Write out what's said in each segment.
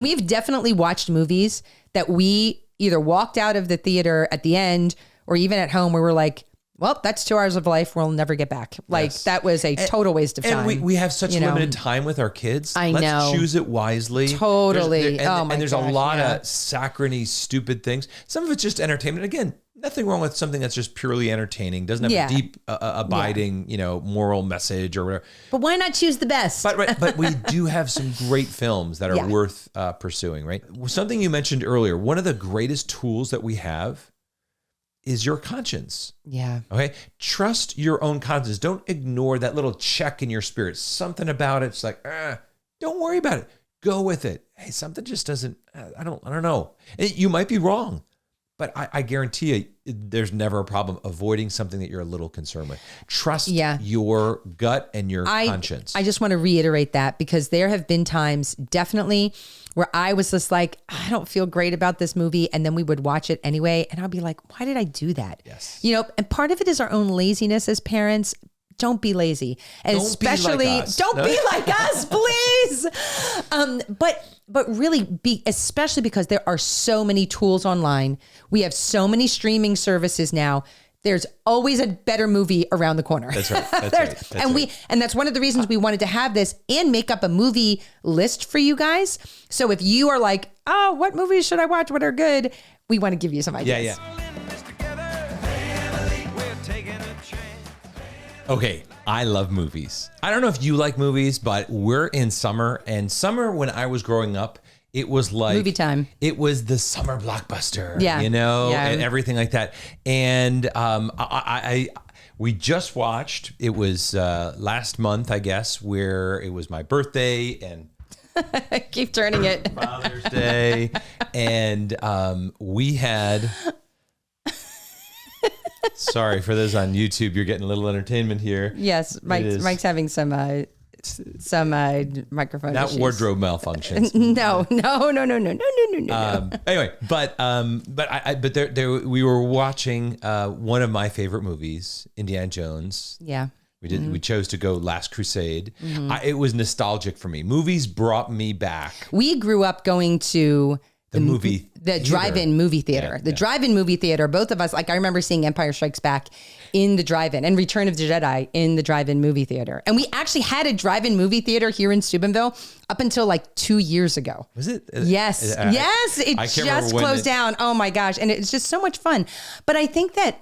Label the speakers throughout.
Speaker 1: We've definitely watched movies that we either walked out of the theater at the end or even at home where we're like, well, that's 2 hours of life we'll never get back. Like that was a total waste of time.
Speaker 2: And we have such limited time with our kids.
Speaker 1: Let's
Speaker 2: choose it wisely.
Speaker 1: Totally.
Speaker 2: There's a lot of saccharine, stupid things. Some of it's just entertainment. Again, nothing wrong with something that's just purely entertaining. Doesn't have a deep, abiding, moral message or whatever.
Speaker 1: But why not choose the best?
Speaker 2: But we do have some great films that are worth pursuing, right? Something you mentioned earlier, one of the greatest tools that we have is your conscience.
Speaker 1: Yeah.
Speaker 2: Okay. Trust your own conscience. Don't ignore that little check in your spirit. Something about it's like, don't worry about it. Go with it. Hey, something just doesn't, I don't know. You might be wrong, but I guarantee you there's never a problem avoiding something that you're a little concerned with. Trust your gut and your conscience.
Speaker 1: I just want to reiterate that because there have been times definitely where I was just like, I don't feel great about this movie. And then we would watch it anyway. And I'll be like, why did I do that?
Speaker 2: Yes.
Speaker 1: And part of it is our own laziness as parents. Don't be lazy. And
Speaker 2: don't be
Speaker 1: like us, please. But really especially because there are so many tools online. We have so many streaming services now. There's always a better movie around the corner.
Speaker 2: That's right. That's right.
Speaker 1: And that's one of the reasons we wanted to have this and make up a movie list for you guys. So if you are like, oh, what movies should I watch? What are good? We want to give you some ideas.
Speaker 2: Yeah. Okay, I love movies. I don't know if you like movies, but we're in summer. And summer when I was growing up, it was like
Speaker 1: movie time.
Speaker 2: It was the summer blockbuster,
Speaker 1: Yeah.
Speaker 2: and everything like that. And we just watched. It was last month, I guess, where it was my birthday and
Speaker 1: keep turning it.
Speaker 2: Father's Day, and we had. Sorry for those on YouTube. You're getting a little entertainment here.
Speaker 1: Yes, Mike's having some microphone
Speaker 2: not
Speaker 1: issues.
Speaker 2: Wardrobe malfunctions.
Speaker 1: No.
Speaker 2: Anyway, but we were watching one of my favorite movies, Indiana Jones.
Speaker 1: Yeah.
Speaker 2: We chose to go Last Crusade. It was nostalgic for me. Movies brought me back.
Speaker 1: We grew up going to the drive-in movie theater.
Speaker 2: Yeah,
Speaker 1: drive-in movie theater. Both of us, like I remember seeing Empire Strikes Back in the drive-in and Return of the Jedi in the drive-in movie theater. And we actually had a drive-in movie theater here in Steubenville up until like 2 years ago.
Speaker 2: Was it?
Speaker 1: Yes. It just closed down. Oh my gosh. And it's just so much fun. But I think that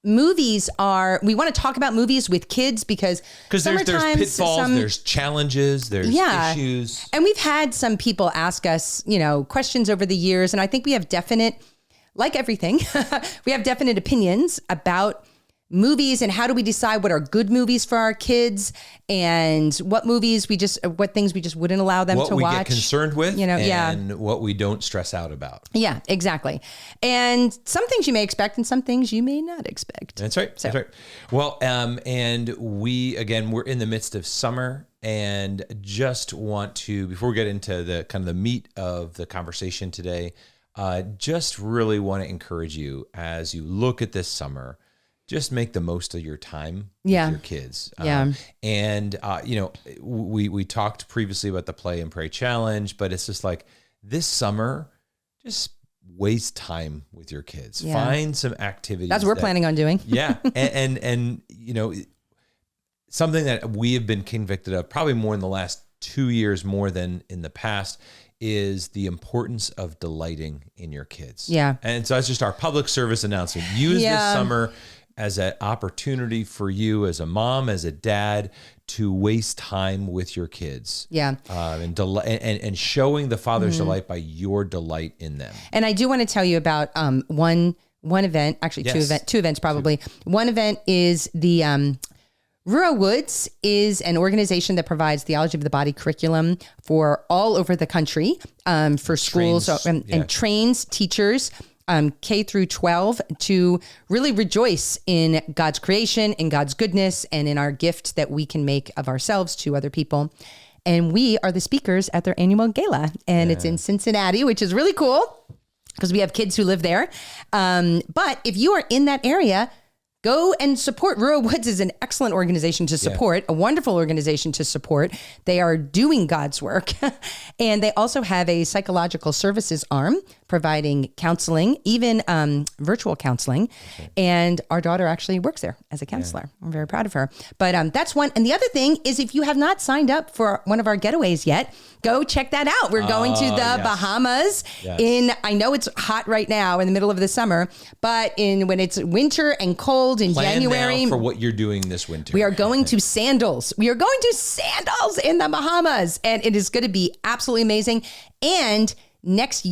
Speaker 1: movies we want to talk about movies with kids because
Speaker 2: there's pitfalls, there's challenges, there's issues.
Speaker 1: And we've had some people ask us, questions over the years. And I think we have like everything, we have definite opinions about movies and how do we decide what are good movies for our kids and what things we just wouldn't allow them to watch.
Speaker 2: What we get concerned with and what we don't stress out about.
Speaker 1: Yeah, exactly. And some things you may expect and some things you may not expect.
Speaker 2: That's right. That's right. Well, and we're in the midst of summer and just want to, before we get into the kind of the meat of the conversation today, just really want to encourage you as you look at this summer, just make the most of your time with your kids. We talked previously about the Play and Pray Challenge, but it's just like this summer, just waste time with your kids. Yeah. Find some activities.
Speaker 1: That's what we're planning on doing.
Speaker 2: Yeah. And something that we have been convicted of probably more in the last 2 years, more than in the past, is the importance of delighting in your kids.
Speaker 1: Yeah.
Speaker 2: And so that's just our public service announcement. Use this summer as an opportunity for you as a mom, as a dad, to waste time with your kids. Yeah. And showing the Father's delight by your delight in them.
Speaker 1: And I do want to tell you about one event, actually two events probably. One event is the Rura Woods is an organization that provides theology of the body curriculum for all over the country for schools and trains teachers K through 12 to really rejoice in God's creation, in God's goodness, and in our gift that we can make of ourselves to other people. And we are the speakers at their annual gala, and it's in Cincinnati, which is really cool because we have kids who live there. But if you are in that area, go and support. Rural Woods is an excellent organization to support, a wonderful organization to support. They are doing God's work. And they also have a psychological services arm providing counseling, even virtual counseling. Okay. And our daughter actually works there as a counselor. I'm very proud of her. But that's one. And the other thing is, if you have not signed up for one of our getaways yet, go check that out. We're going to the Bahamas I know it's hot right now in the middle of the summer, but when it's winter and cold in January.
Speaker 2: Now for what you're doing this winter.
Speaker 1: We are going to Sandals. We are going to Sandals in the Bahamas, and it is going to be absolutely amazing. And next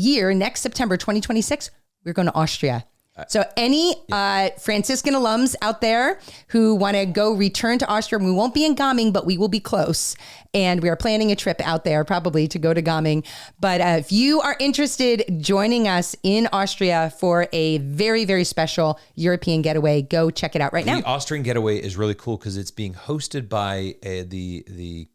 Speaker 1: September 2026, we're going to Austria. So any Franciscan alums out there who want to return to Austria, we won't be in Gaming, but we will be close. And we are planning a trip out there probably to go to Gaming. But if you are interested joining us in Austria for a very, very special European getaway, go check it out right now.
Speaker 2: The Austrian getaway is really cool because it's being hosted by the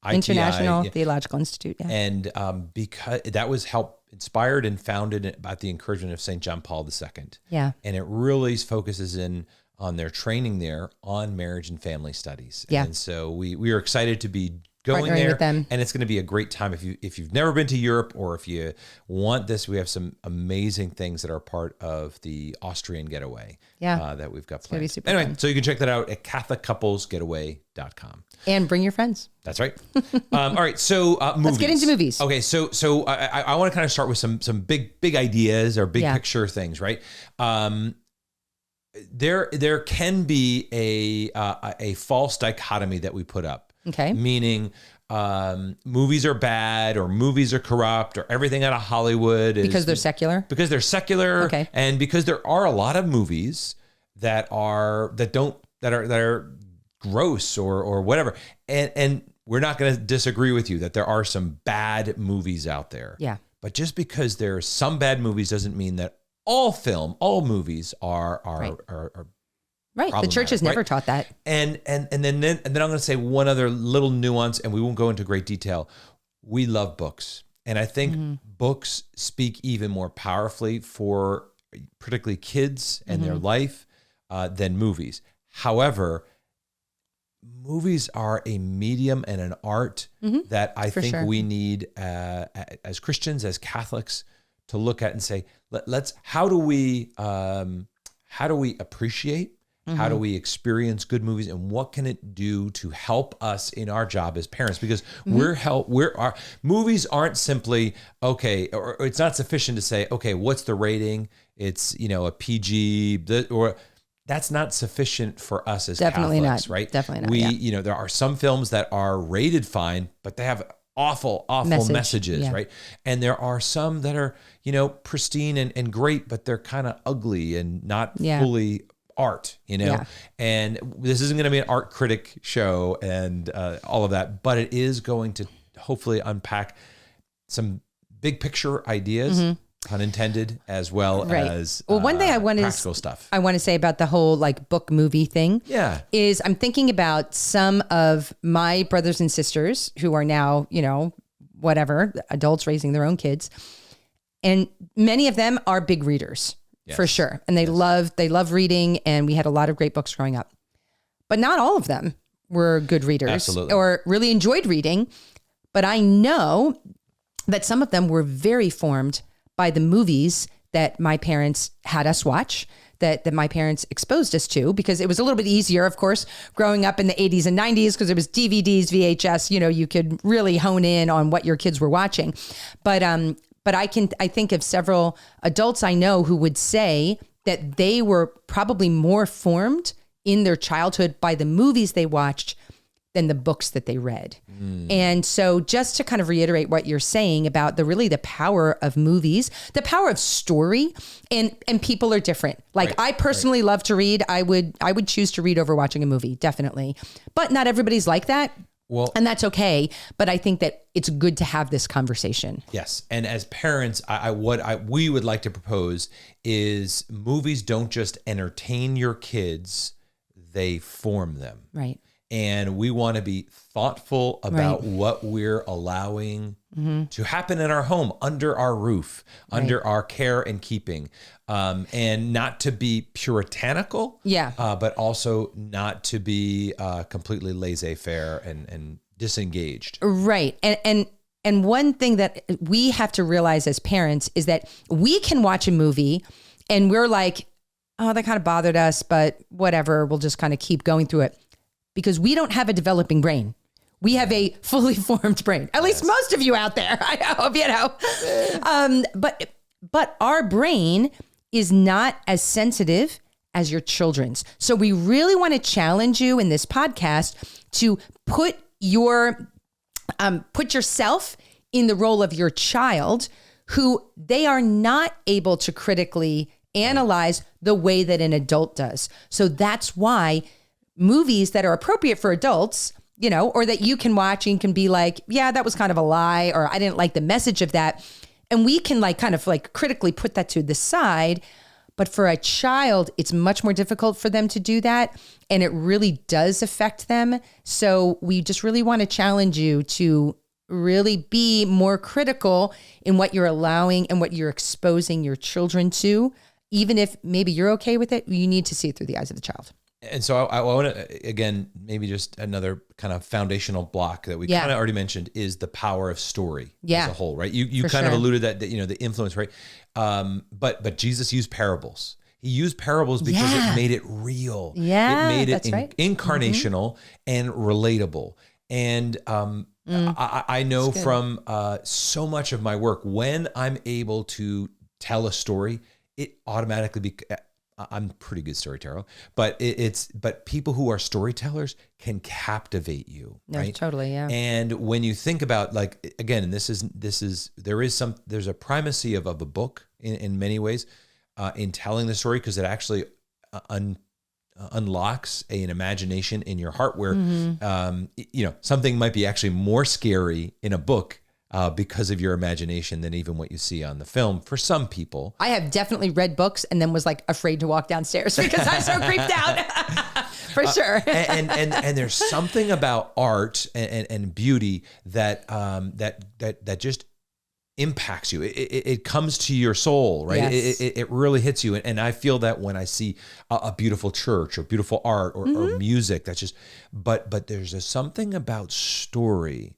Speaker 1: International Theological Institute. Yeah.
Speaker 2: And because that was inspired and founded at the encouragement of St. John Paul II.
Speaker 1: Yeah.
Speaker 2: And it really focuses in on their training there on marriage and family studies.
Speaker 1: Yeah.
Speaker 2: And so we are excited to be going
Speaker 1: partnering
Speaker 2: there
Speaker 1: with them.
Speaker 2: And it's going to be a great time. If you've never been to Europe, or if you want this, we have some amazing things that are part of the Austrian getaway that we've got planned. Anyway,
Speaker 1: fun.
Speaker 2: so you can check that out at CatholicCouplesGetaway.com.
Speaker 1: And bring your friends.
Speaker 2: That's right. All right. So movies. Let's
Speaker 1: get into movies.
Speaker 2: Okay. So I want to kind of start with some big ideas or big picture things, right? There can be a false dichotomy that we put up.
Speaker 1: Okay.
Speaker 2: Meaning movies are bad, or movies are corrupt, or everything out of Hollywood is
Speaker 1: because they're secular.
Speaker 2: Because they're secular.
Speaker 1: Okay.
Speaker 2: And because there are a lot of movies that are gross or whatever. And we're not going to disagree with you that there are some bad movies out there.
Speaker 1: Yeah.
Speaker 2: But just because there are some bad movies doesn't mean that all movies are
Speaker 1: right. The church has never taught that.
Speaker 2: And then I'm going to say one other little nuance, and we won't go into great detail. We love books. And I think books speak even more powerfully for particularly kids and their life than movies. However, movies are a medium and an art that I think we need as Christians, as Catholics, to look at and say, how do we appreciate, how do we experience good movies, and what can it do to help us in our job as parents? Because movies aren't simply or it's not sufficient to say, okay, what's the rating? It's a PG or. That's not sufficient for us as Catholics, right?
Speaker 1: Definitely not.
Speaker 2: There are some films that are rated fine, but they have awful messages, right? And there are some that are, pristine and great, but they're kind of ugly and not fully art, And this isn't going to be an art critic show and all of that, but it is going to hopefully unpack some big picture ideas. Pun intended, as well as
Speaker 1: one thing
Speaker 2: practical stuff.
Speaker 1: I want to say about the whole book movie thing.
Speaker 2: Yeah,
Speaker 1: is I'm thinking about some of my brothers and sisters who are now adults raising their own kids, and many of them are big readers for sure, and they love reading, and we had a lot of great books growing up, but not all of them were good readers or really enjoyed reading. But I know that some of them were very formed by the movies that my parents had us watch, that my parents exposed us to, because it was a little bit easier, of course, growing up in the 80s and 90s, because it was DVDs, VHS, you could really hone in on what your kids were watching. But I think of several adults I know who would say that they were probably more formed in their childhood by the movies they watched than the books that they read. And so just to kind of reiterate what you're saying about the power of movies, the power of story, and people are different. I personally love to read. I would choose to read over watching a movie, definitely. But not everybody's like that. Well, and that's okay. But I think that it's good to have this conversation.
Speaker 2: Yes. And as parents, we would like to propose is movies don't just entertain your kids, they form them.
Speaker 1: Right.
Speaker 2: And we want to be thoughtful about what we're allowing to happen in our home, under our roof, under our care and keeping, and not to be puritanical, but also not to be completely laissez-faire and disengaged.
Speaker 1: Right. And one thing that we have to realize as parents is that we can watch a movie and we're like, oh, that kind of bothered us, but whatever, we'll just kind of keep going through it, because we don't have a developing brain. We have a fully formed brain. At least most of you out there, I hope, you know. But our brain is not as sensitive as your children's. So we really want to challenge you in this podcast to put yourself in the role of your child, who they are not able to critically analyze the way that an adult does. So that's why movies that are appropriate for adults, you know, or that you can watch and can be like, yeah, that was kind of a lie, or I didn't like the message of that. And we can like kind of like critically put that to the side. But for a child, it's much more difficult for them to do that. And it really does affect them. So we just really want to challenge you to really be more critical in what you're allowing and what you're exposing your children to. Even if maybe you're okay with it, you need to see it through the eyes of the child.
Speaker 2: And so I want to, again, maybe just another kind of foundational block that we kind of already mentioned is the power of story as a whole, right? You kind of alluded that, you know, the influence, right? But Jesus used parables. He used parables because it made it real. Yeah, it made it incarnational and relatable. And I know from so much of my work, when I'm able to tell a story, it automatically I'm a pretty good storyteller, but but people who are storytellers can captivate you, right?
Speaker 1: Totally, yeah.
Speaker 2: And when you think about, like, again, and there's a primacy of a book in many ways in telling the story, because it actually unlocks an imagination in your heart where you know, something might be actually more scary in a book because of your imagination than even what you see on the film for some people.
Speaker 1: I have definitely read books and then was like afraid to walk downstairs because I was so creeped out. For sure.
Speaker 2: and there's something about art and beauty that just impacts you. It comes to your soul, right? Yes. It really hits you. And I feel that when I see a beautiful church or beautiful art or music, that's just, but there's something about story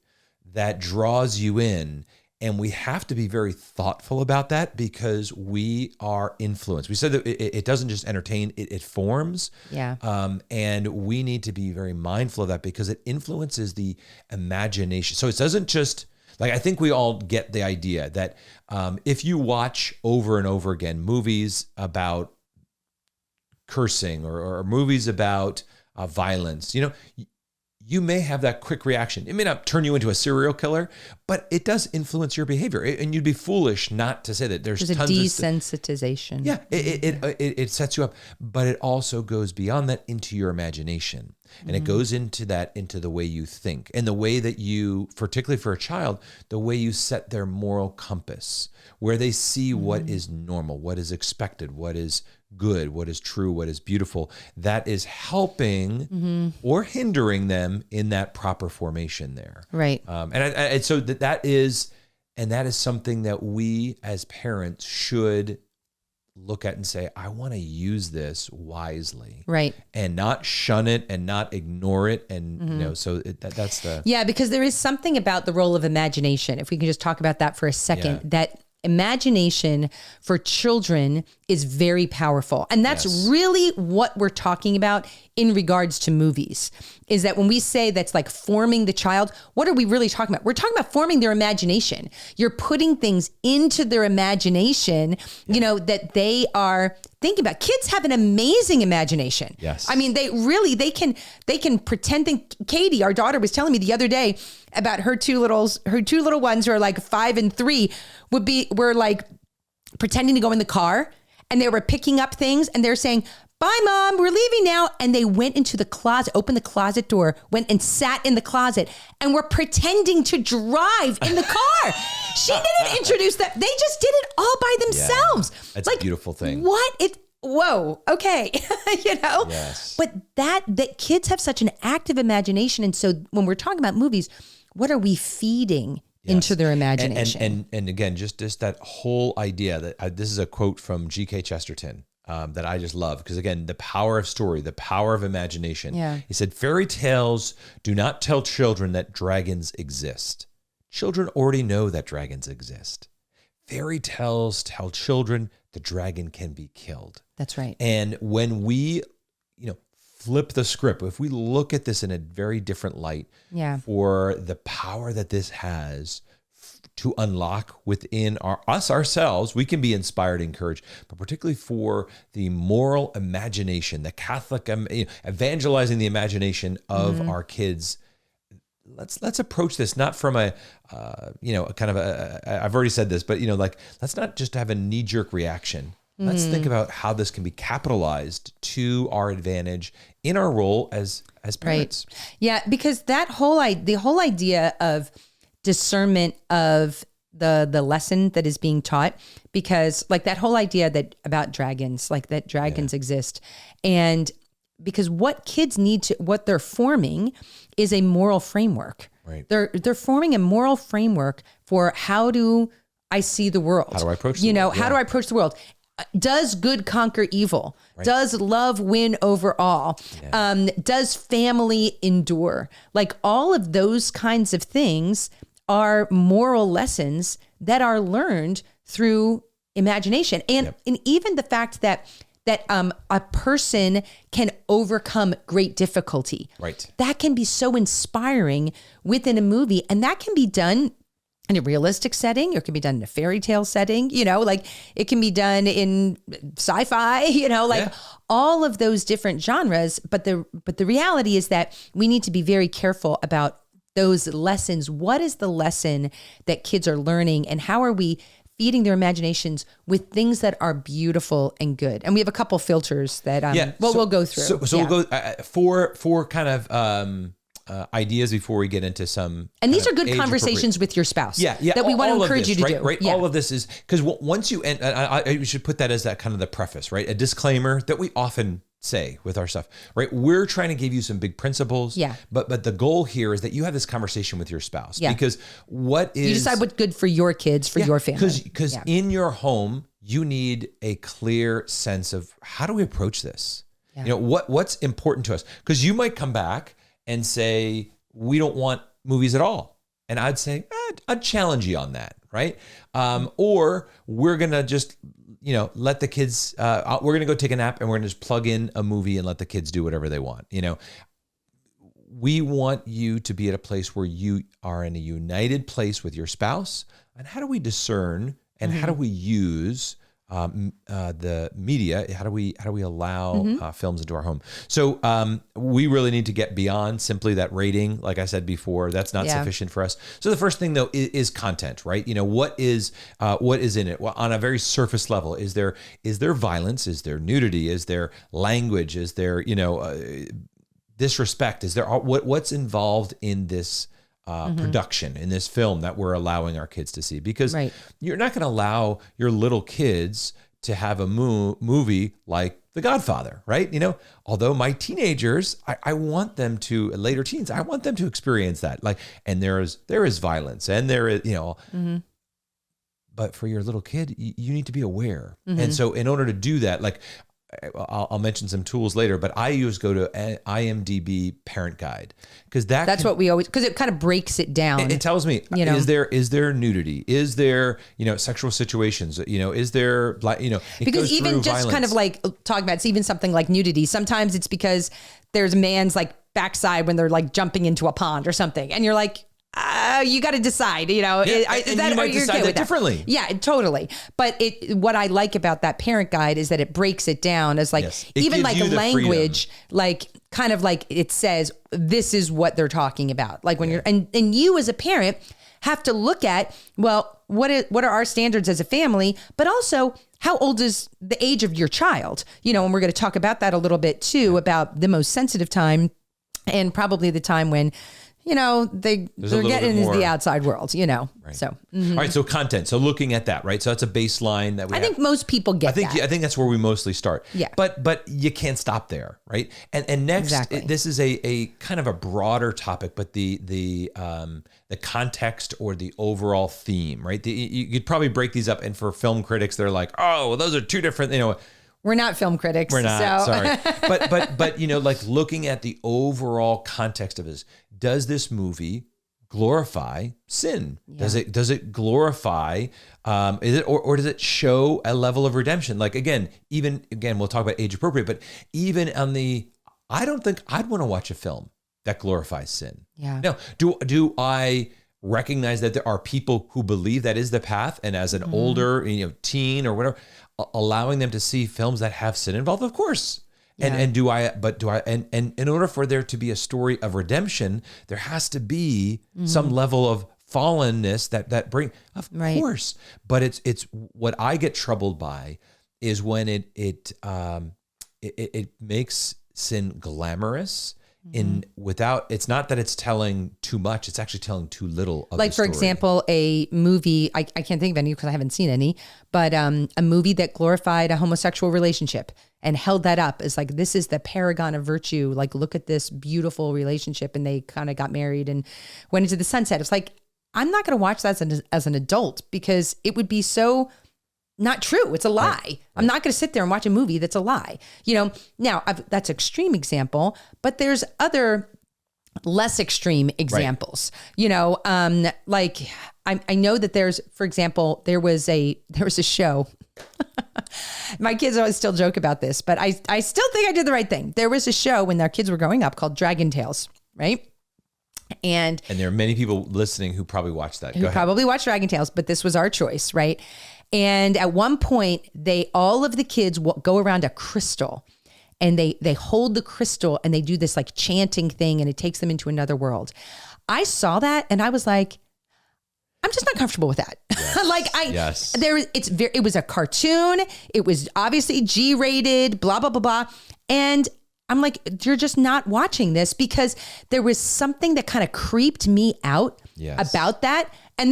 Speaker 2: that draws you in. And we have to be very thoughtful about that, because we are influenced. We said that it doesn't just entertain, it forms. Yeah. And we need to be very mindful of that, because it influences the imagination. So it doesn't just, like, I think we all get the idea that if you watch over and over again movies about cursing or movies about violence, you know, you may have that quick reaction. It may not turn you into a serial killer, but it does influence your behavior. And you'd be foolish not to say that. There's tons
Speaker 1: a desensitization.
Speaker 2: It sets you up, but it also goes beyond that into your imagination. And it goes into the way you think, and the way that you, particularly for a child, the way you set their moral compass, where they see what is normal, what is expected, what is good, what is true, what is beautiful, that is helping or hindering them in that proper formation there.
Speaker 1: Right.
Speaker 2: And so that is something that we as parents should look at and say, I want to use this wisely,
Speaker 1: right?
Speaker 2: And not shun it and not ignore it. And you know, so that's the
Speaker 1: because there is something about the role of imagination. If we can just talk about that for a second, that imagination for children is very powerful. And that's really what we're talking about in regards to movies, is that when we say that's like forming the child, what are we really talking about? We're talking about forming their imagination. You're putting things into their imagination, you know, that they are thinking about. Kids have an amazing imagination.
Speaker 2: Yes.
Speaker 1: I mean, they can pretend things. Katie, our daughter, was telling me the other day about her two little ones who are like 5 and 3 were like pretending to go in the car, and they were picking up things, and they're saying, "Bye, Mom, we're leaving now." And they went into the closet, opened the closet door, went and sat in the closet, and were pretending to drive in the car. She didn't introduce that. They just did it all by themselves.
Speaker 2: Yeah, that's like, a beautiful thing.
Speaker 1: Whoa, okay. You know?
Speaker 2: Yes.
Speaker 1: But that kids have such an active imagination. And so when we're talking about movies, what are we feeding into their imagination.
Speaker 2: And again, just that whole idea that this is a quote from G.K. Chesterton that I just love, because again, the power of story, the power of imagination.
Speaker 1: Yeah.
Speaker 2: He said, fairy tales do not tell children that dragons exist. Children already know that dragons exist. Fairy tales tell children the dragon can be killed.
Speaker 1: That's right.
Speaker 2: And when we, flip the script, if we look at this in a very different light, for the power that this has to unlock within ourselves, we can be inspired, encouraged, but particularly for the moral imagination, the Catholic, evangelizing the imagination of our kids. Let's approach this not from a kind of I've already said this, but let's not just have a knee-jerk reaction. Let's think about how this can be capitalized to our advantage in our role as parents.
Speaker 1: Right. Yeah, because the whole idea of discernment of the lesson that is being taught, because like that whole idea that about dragons, like that dragons exist, and because what kids what they're forming is a moral framework.
Speaker 2: Right.
Speaker 1: They're forming a moral framework for how do I see the world?
Speaker 2: How do I approach the world?
Speaker 1: How do I approach the world? Does good conquer evil? Right. Does love win over all? Yeah. Does family endure? Like all of those kinds of things are moral lessons that are learned through imagination. And even the fact that a person can overcome great difficulty.
Speaker 2: Right.
Speaker 1: That can be so inspiring within a movie. And that can be done in a realistic setting, or it can be done in a fairy tale setting, like it can be done in sci-fi, all of those different genres. But the reality is that we need to be very careful about those lessons. What is the lesson that kids are learning, and how are we feeding their imaginations with things that are beautiful and good? And we have a couple filters that we'll go through.
Speaker 2: So we'll go four kind of ideas before we get into some.
Speaker 1: And these are good conversations with your spouse. That we want to encourage you to do.
Speaker 2: Right. Yeah. All of this is because once you end, I should put that as that kind of the preface, right? A disclaimer that we often say with our stuff, right? We're trying to give you some big principles.
Speaker 1: Yeah.
Speaker 2: But the goal here is that you have this conversation with your spouse. Yeah. Because you
Speaker 1: decide what's good for your kids, for your family.
Speaker 2: Because in your home, you need a clear sense of how do we approach this? Yeah. What's important to us? Because you might come back and say, we don't want movies at all. And I'd say, I'd challenge you on that, right? Or we're going to just, let the kids, we're going to go take a nap and we're going to just plug in a movie and let the kids do whatever they want. We want you to be at a place where you are in a united place with your spouse. And how do we discern and how do we use the media? How do we allow films into our home? So we really need to get beyond simply that rating. Like I said before, that's not sufficient for us. So the first thing though is content, right? What is in it? Well, on a very surface level, is there violence? Is there nudity? Is there language? Is there disrespect? Is there what's involved in this production, in this film that we're allowing our kids to see? Because you're not going to allow your little kids to have a movie like The Godfather, right? Although my teenagers, I want them to, later teens, I want them to experience that. And there is violence, and there is, but for your little kid, you need to be aware. And so in order to do that, I'll mention some tools later, but I always go to IMDb parent guide, because that's what we always, because it kind of breaks it down. It tells me, is there nudity? Is there, sexual situations? Is there,
Speaker 1: because even just violence. Kind of like talking about, it's even something like nudity. Sometimes it's because there's a man's backside when they're jumping into a pond or something. And you're like, you got to decide,
Speaker 2: and you might decide that differently.
Speaker 1: Yeah, totally. But what I like about that parent guide is that it breaks it down as even a language, kind of it says, this is what they're talking about. When you're, and you as a parent have to look at, well, what are our standards as a family, but also how old is the age of your child? And we're going to talk about that a little bit too, about the most sensitive time and probably the time when they're getting into the outside world,
Speaker 2: Right.
Speaker 1: So,
Speaker 2: All right. So content. So looking at that, right? So that's a baseline that we
Speaker 1: think most people get that.
Speaker 2: I think that's where we mostly start.
Speaker 1: Yeah.
Speaker 2: But you can't stop there, right? And next,
Speaker 1: Exactly.
Speaker 2: this is a kind of a broader topic, but the context or the overall theme, right? You'd probably break these up, and for film critics, they're like, oh, well, those are two different,
Speaker 1: We're not film critics.
Speaker 2: We're not,
Speaker 1: so.
Speaker 2: sorry. But like looking at the overall context of this, does this movie glorify sin? Yeah. Does it glorify, is it, or does it show a level of redemption? Like again, we'll talk about age appropriate, but even on I don't think I'd want to watch a film that glorifies sin.
Speaker 1: Yeah.
Speaker 2: Now, do I recognize that there are people who believe that is the path, and as an older, teen or whatever, allowing them to see films that have sin involved? Of course. Yeah. And in order for there to be a story of redemption, there has to be some level of fallenness that bring, of course. But it's what I get troubled by is when it makes sin glamorous. It's not that it's telling too much, it's actually telling too little of
Speaker 1: like,
Speaker 2: the story.
Speaker 1: for example, a movie, I can't think of any because I haven't seen any, but a movie that glorified a homosexual relationship and held that up as like, this is the paragon of virtue. Like, look at this beautiful relationship. And they kind of got married and went into the sunset. It's like, I'm not going to watch that as an adult because it would be so not true. It's a lie. Right. I'm not going to sit there and watch a movie that's a lie. Now that's extreme example, but there's other less extreme examples. Right. Like I know that there's, for example, there was a show. My kids always still joke about this, but I still think I did the right thing. There was a show when their kids were growing up called Dragon Tales, right? And
Speaker 2: there are many people listening who probably watched that.
Speaker 1: Probably watched Dragon Tales, but this was our choice, right? And at one point, all of the kids go around a crystal, and they hold the crystal and they do this like chanting thing, and it takes them into another world. I saw that and I was like, I'm just not comfortable with that. Yes. It was a cartoon. It was obviously G-rated, blah, blah, blah, blah. And I'm like, you're just not watching this, because there was something that kind of creeped me out about that. And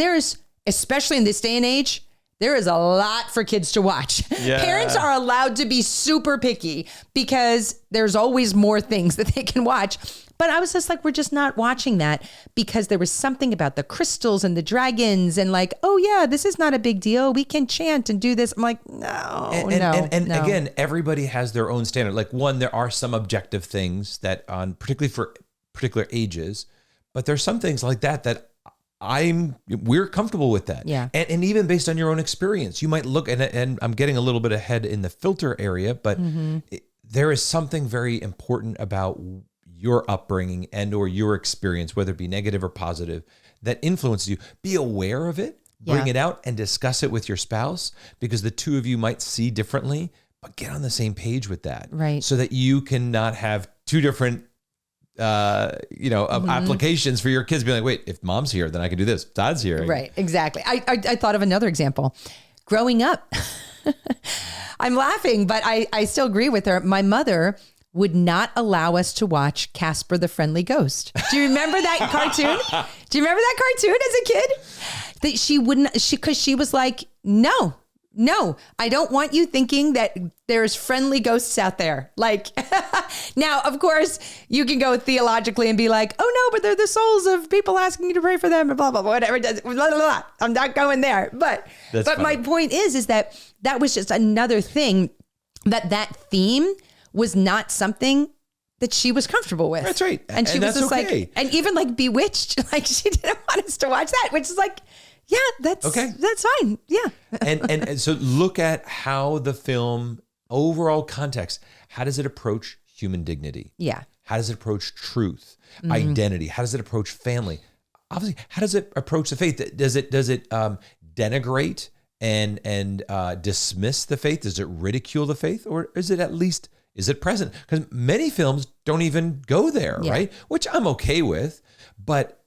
Speaker 1: especially in this day and age, there is a lot for kids to watch. Yeah. Parents are allowed to be super picky because there's always more things that they can watch. But I was just like, we're just not watching that because there was something about the crystals and the dragons and like, oh yeah, this is not a big deal. We can chant and do this. I'm like, no.
Speaker 2: And again, everybody has their own standard. Like there are some objective things that particularly for particular ages, but there's some things like that we're comfortable with that.
Speaker 1: Yeah.
Speaker 2: And even based on your own experience, you might look and I'm getting a little bit ahead in the filter area, but there is something very important about your upbringing and or your experience, whether it be negative or positive, that influences you. Be aware of it, bring it out and discuss it with your spouse, because the two of you might see differently, but get on the same page with that.
Speaker 1: Right.
Speaker 2: So that you cannot have two different applications for your kids. Be like, wait, if mom's here, then I can do this. Dad's here.
Speaker 1: Right. Exactly. I thought of another example. Growing up, I'm laughing, but I still agree with her. My mother would not allow us to watch Casper the Friendly Ghost. Do you remember that cartoon? Do you remember that cartoon as a kid? That she wouldn't, because she was like, no, I don't want you thinking that there's friendly ghosts out there. Like, now, of course, you can go theologically and be like, oh no, but they're the souls of people asking you to pray for them and blah, blah, blah, whatever it does. Blah, blah, blah. I'm not going there. But my point is that was just another thing that theme was not something that she was comfortable with.
Speaker 2: That's right.
Speaker 1: And she was just
Speaker 2: okay.
Speaker 1: like, and even like Bewitched, like she didn't want us to watch that, which is like, yeah, that's okay. That's fine. Yeah.
Speaker 2: and so look at how the film, overall context, how does it approach human dignity?
Speaker 1: Yeah.
Speaker 2: How does it approach truth, identity? How does it approach family? Obviously, how does it approach the faith? Does it denigrate and dismiss the faith? Does it ridicule the faith? Or is it at least, is it present? Because many films don't even go there, right? Which I'm okay with, but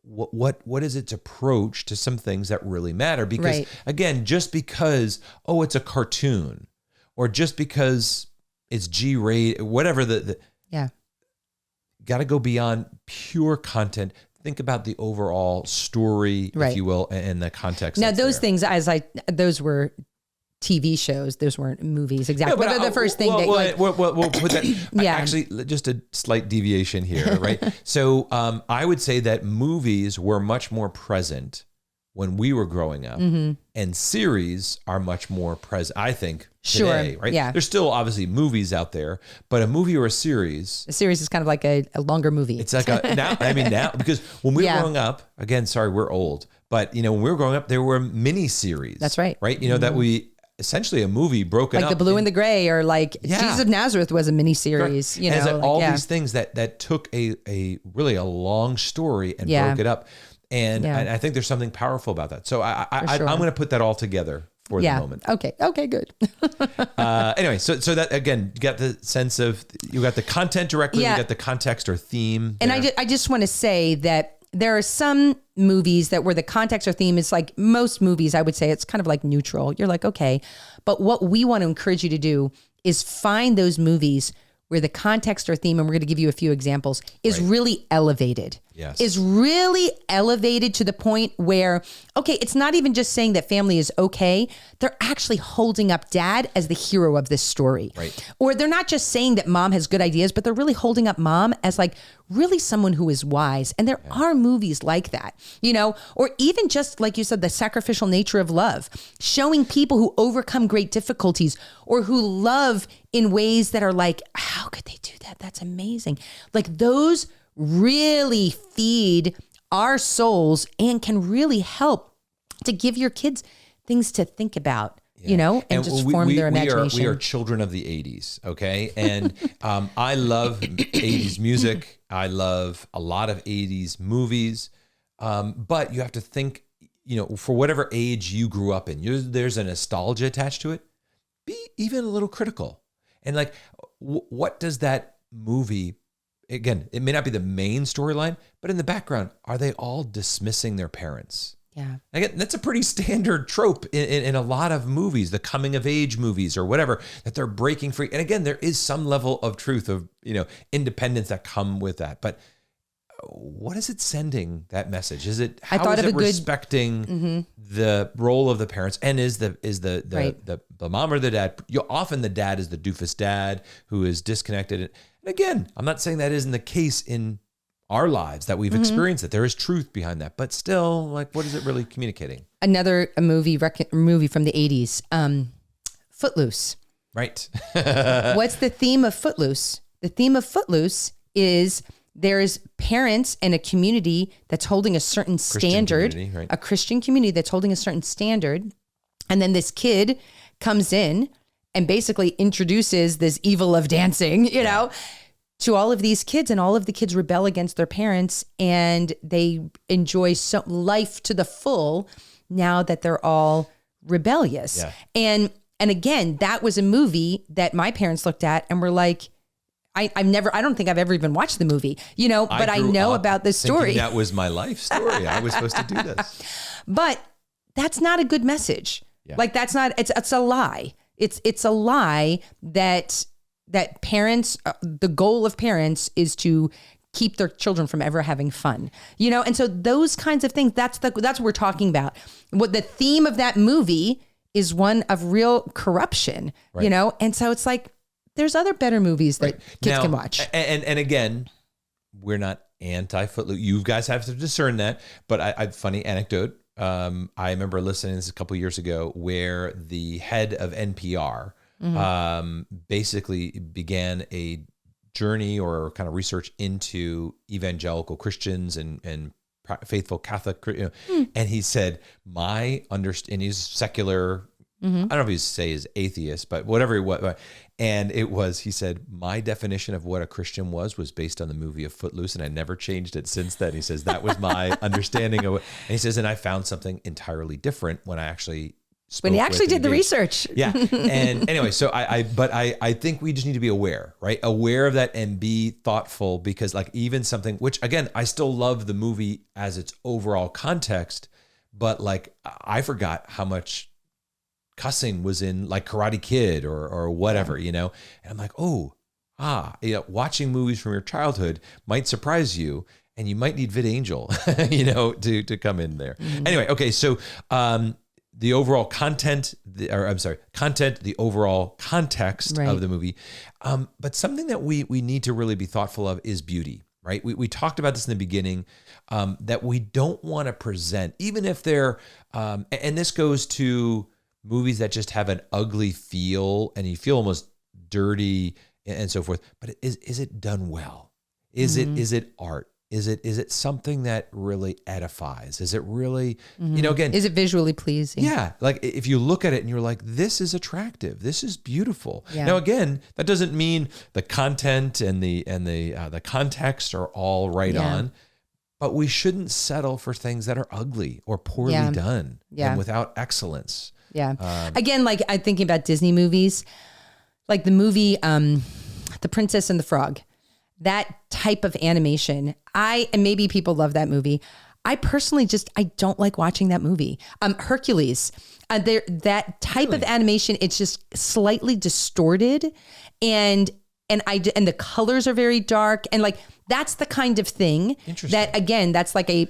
Speaker 2: what is its approach to some things that really matter? Because again, just because, it's a cartoon, or just because it's G-rated, whatever got to go beyond pure content. Think about the overall story, if you will, and the context.
Speaker 1: Now, those things, those were TV shows. Those weren't movies. Exactly.
Speaker 2: No, but
Speaker 1: the first thing
Speaker 2: we'll put that. Actually, just a slight deviation here, right? So I would say that movies were much more present when we were growing up, and series are much more present, I think, today, right?
Speaker 1: Yeah.
Speaker 2: There's still obviously movies out there, but a movie or a series
Speaker 1: is kind of like a longer movie.
Speaker 2: It's like now, because when we were growing up, again, sorry, we're old, but when we were growing up, there were mini series.
Speaker 1: That's right.
Speaker 2: Right? That we essentially a movie broken
Speaker 1: like
Speaker 2: up.
Speaker 1: The Blue and the Gray, or like Jesus of Nazareth was a mini series. All
Speaker 2: these things that took a really a long story and broke it up. And I think there's something powerful about that. So I'm going to put that all together for the moment.
Speaker 1: Okay, good.
Speaker 2: Anyway, so that, again, you got the sense of, you got the content directly, you got the context or theme.
Speaker 1: And I just want to say that there are some movies that where the context or theme is like most movies, I would say it's kind of like neutral. You're like, okay. But what we want to encourage you to do is find those movies where the context or theme, and we're going to give you a few examples, is really elevated.
Speaker 2: Yes.
Speaker 1: Is really elevated to the point where, okay, it's not even just saying that family is okay. They're actually holding up dad as the hero of this story.
Speaker 2: Right.
Speaker 1: Or they're not just saying that mom has good ideas, but they're really holding up mom as like really someone who is wise. And there are movies like that, or even just like you said, the sacrificial nature of love, showing people who overcome great difficulties or who love in ways that are like, how could they do that? That's amazing. Like those really feed our souls and can really help to give your kids things to think about, and just form their imagination.
Speaker 2: We are children of the 80s, okay? And I love 80s music. I love a lot of 80s movies. But you have to think, for whatever age you grew up in, there's a nostalgia attached to it. Be even a little critical. And like, what does that movie, again, it may not be the main storyline, but in the background, are they all dismissing their parents?
Speaker 1: Yeah.
Speaker 2: Again, that's a pretty standard trope in a lot of movies, the coming of age movies or whatever, that they're breaking free. And again, there is some level of truth of, independence that come with that. But what is it sending, that message? Is it, how is it respecting the role of the parents? And is the mom or the dad, often the dad is the doofus dad who is disconnected. And again, I'm not saying that isn't the case in our lives, that we've experienced it. There is truth behind that, but still, like, what is it really communicating?
Speaker 1: Another movie from the 80s, Footloose.
Speaker 2: Right.
Speaker 1: What's the theme of Footloose? The theme of Footloose is there's parents and a community that's holding a certain standard, a Christian community that's holding a certain standard. And then this kid comes in and basically introduces this evil of dancing, to all of these kids, and all of the kids rebel against their parents, and they enjoy life to the full now that they're all rebellious. Yeah. And again, that was a movie that my parents looked at and were like, I don't think I've ever even watched the movie, but I know about this story.
Speaker 2: That was my life story. I was supposed to do this.
Speaker 1: But that's not a good message. Yeah. Like it's a lie. It's a lie that parents, the goal of parents is to keep their children from ever having fun, and so those kinds of things, that's what we're talking about. What the theme of that movie is, one of real corruption, and so it's like, there's other better movies that kids can watch.
Speaker 2: And again, we're not anti-Footloose. You guys have to discern that. But I funny anecdote. I remember listening to this a couple of years ago where the head of NPR basically began a journey or kind of research into evangelical Christians and faithful Catholic, and he said, and he's secular. I don't know if he'd say he's atheist, but whatever he was. And he said, my definition of what a Christian was based on the movie of Footloose, and I never changed it since then. He says, that was my understanding of it. And he says, and I found something entirely different when I actually spoke.
Speaker 1: When he actually did the research.
Speaker 2: Yeah. And anyway, so I think we just need to be aware, right? Aware of that and be thoughtful, because like even something, which again, I still love the movie as its overall context, but like I forgot how much cussing was in like Karate Kid or whatever, and I'm like, oh, watching movies from your childhood might surprise you, and you might need VidAngel, to come in there. Mm-hmm. Anyway, okay, so the overall content, the overall context of the movie. But something that we need to really be thoughtful of is beauty, right? We talked about this in the beginning, that we don't want to present, even if they're, and this goes to movies that just have an ugly feel and you feel almost dirty and so forth. But is it done well? Is it art? Is it something that really edifies? Is it really, again,
Speaker 1: is it visually pleasing?
Speaker 2: Yeah. Like if you look at it and you're like, this is attractive. This is beautiful. Yeah. Now, again, that doesn't mean the content and the context are all right on, but we shouldn't settle for things that are ugly or poorly done and without excellence.
Speaker 1: Yeah. Again, like I'm thinking about Disney movies, like the movie, The Princess and the Frog. That type of animation, and maybe people love that movie. I personally I don't like watching that movie. Hercules, that type of animation, it's just slightly distorted, and the colors are very dark, and like that's the kind of thing that, again, that's like a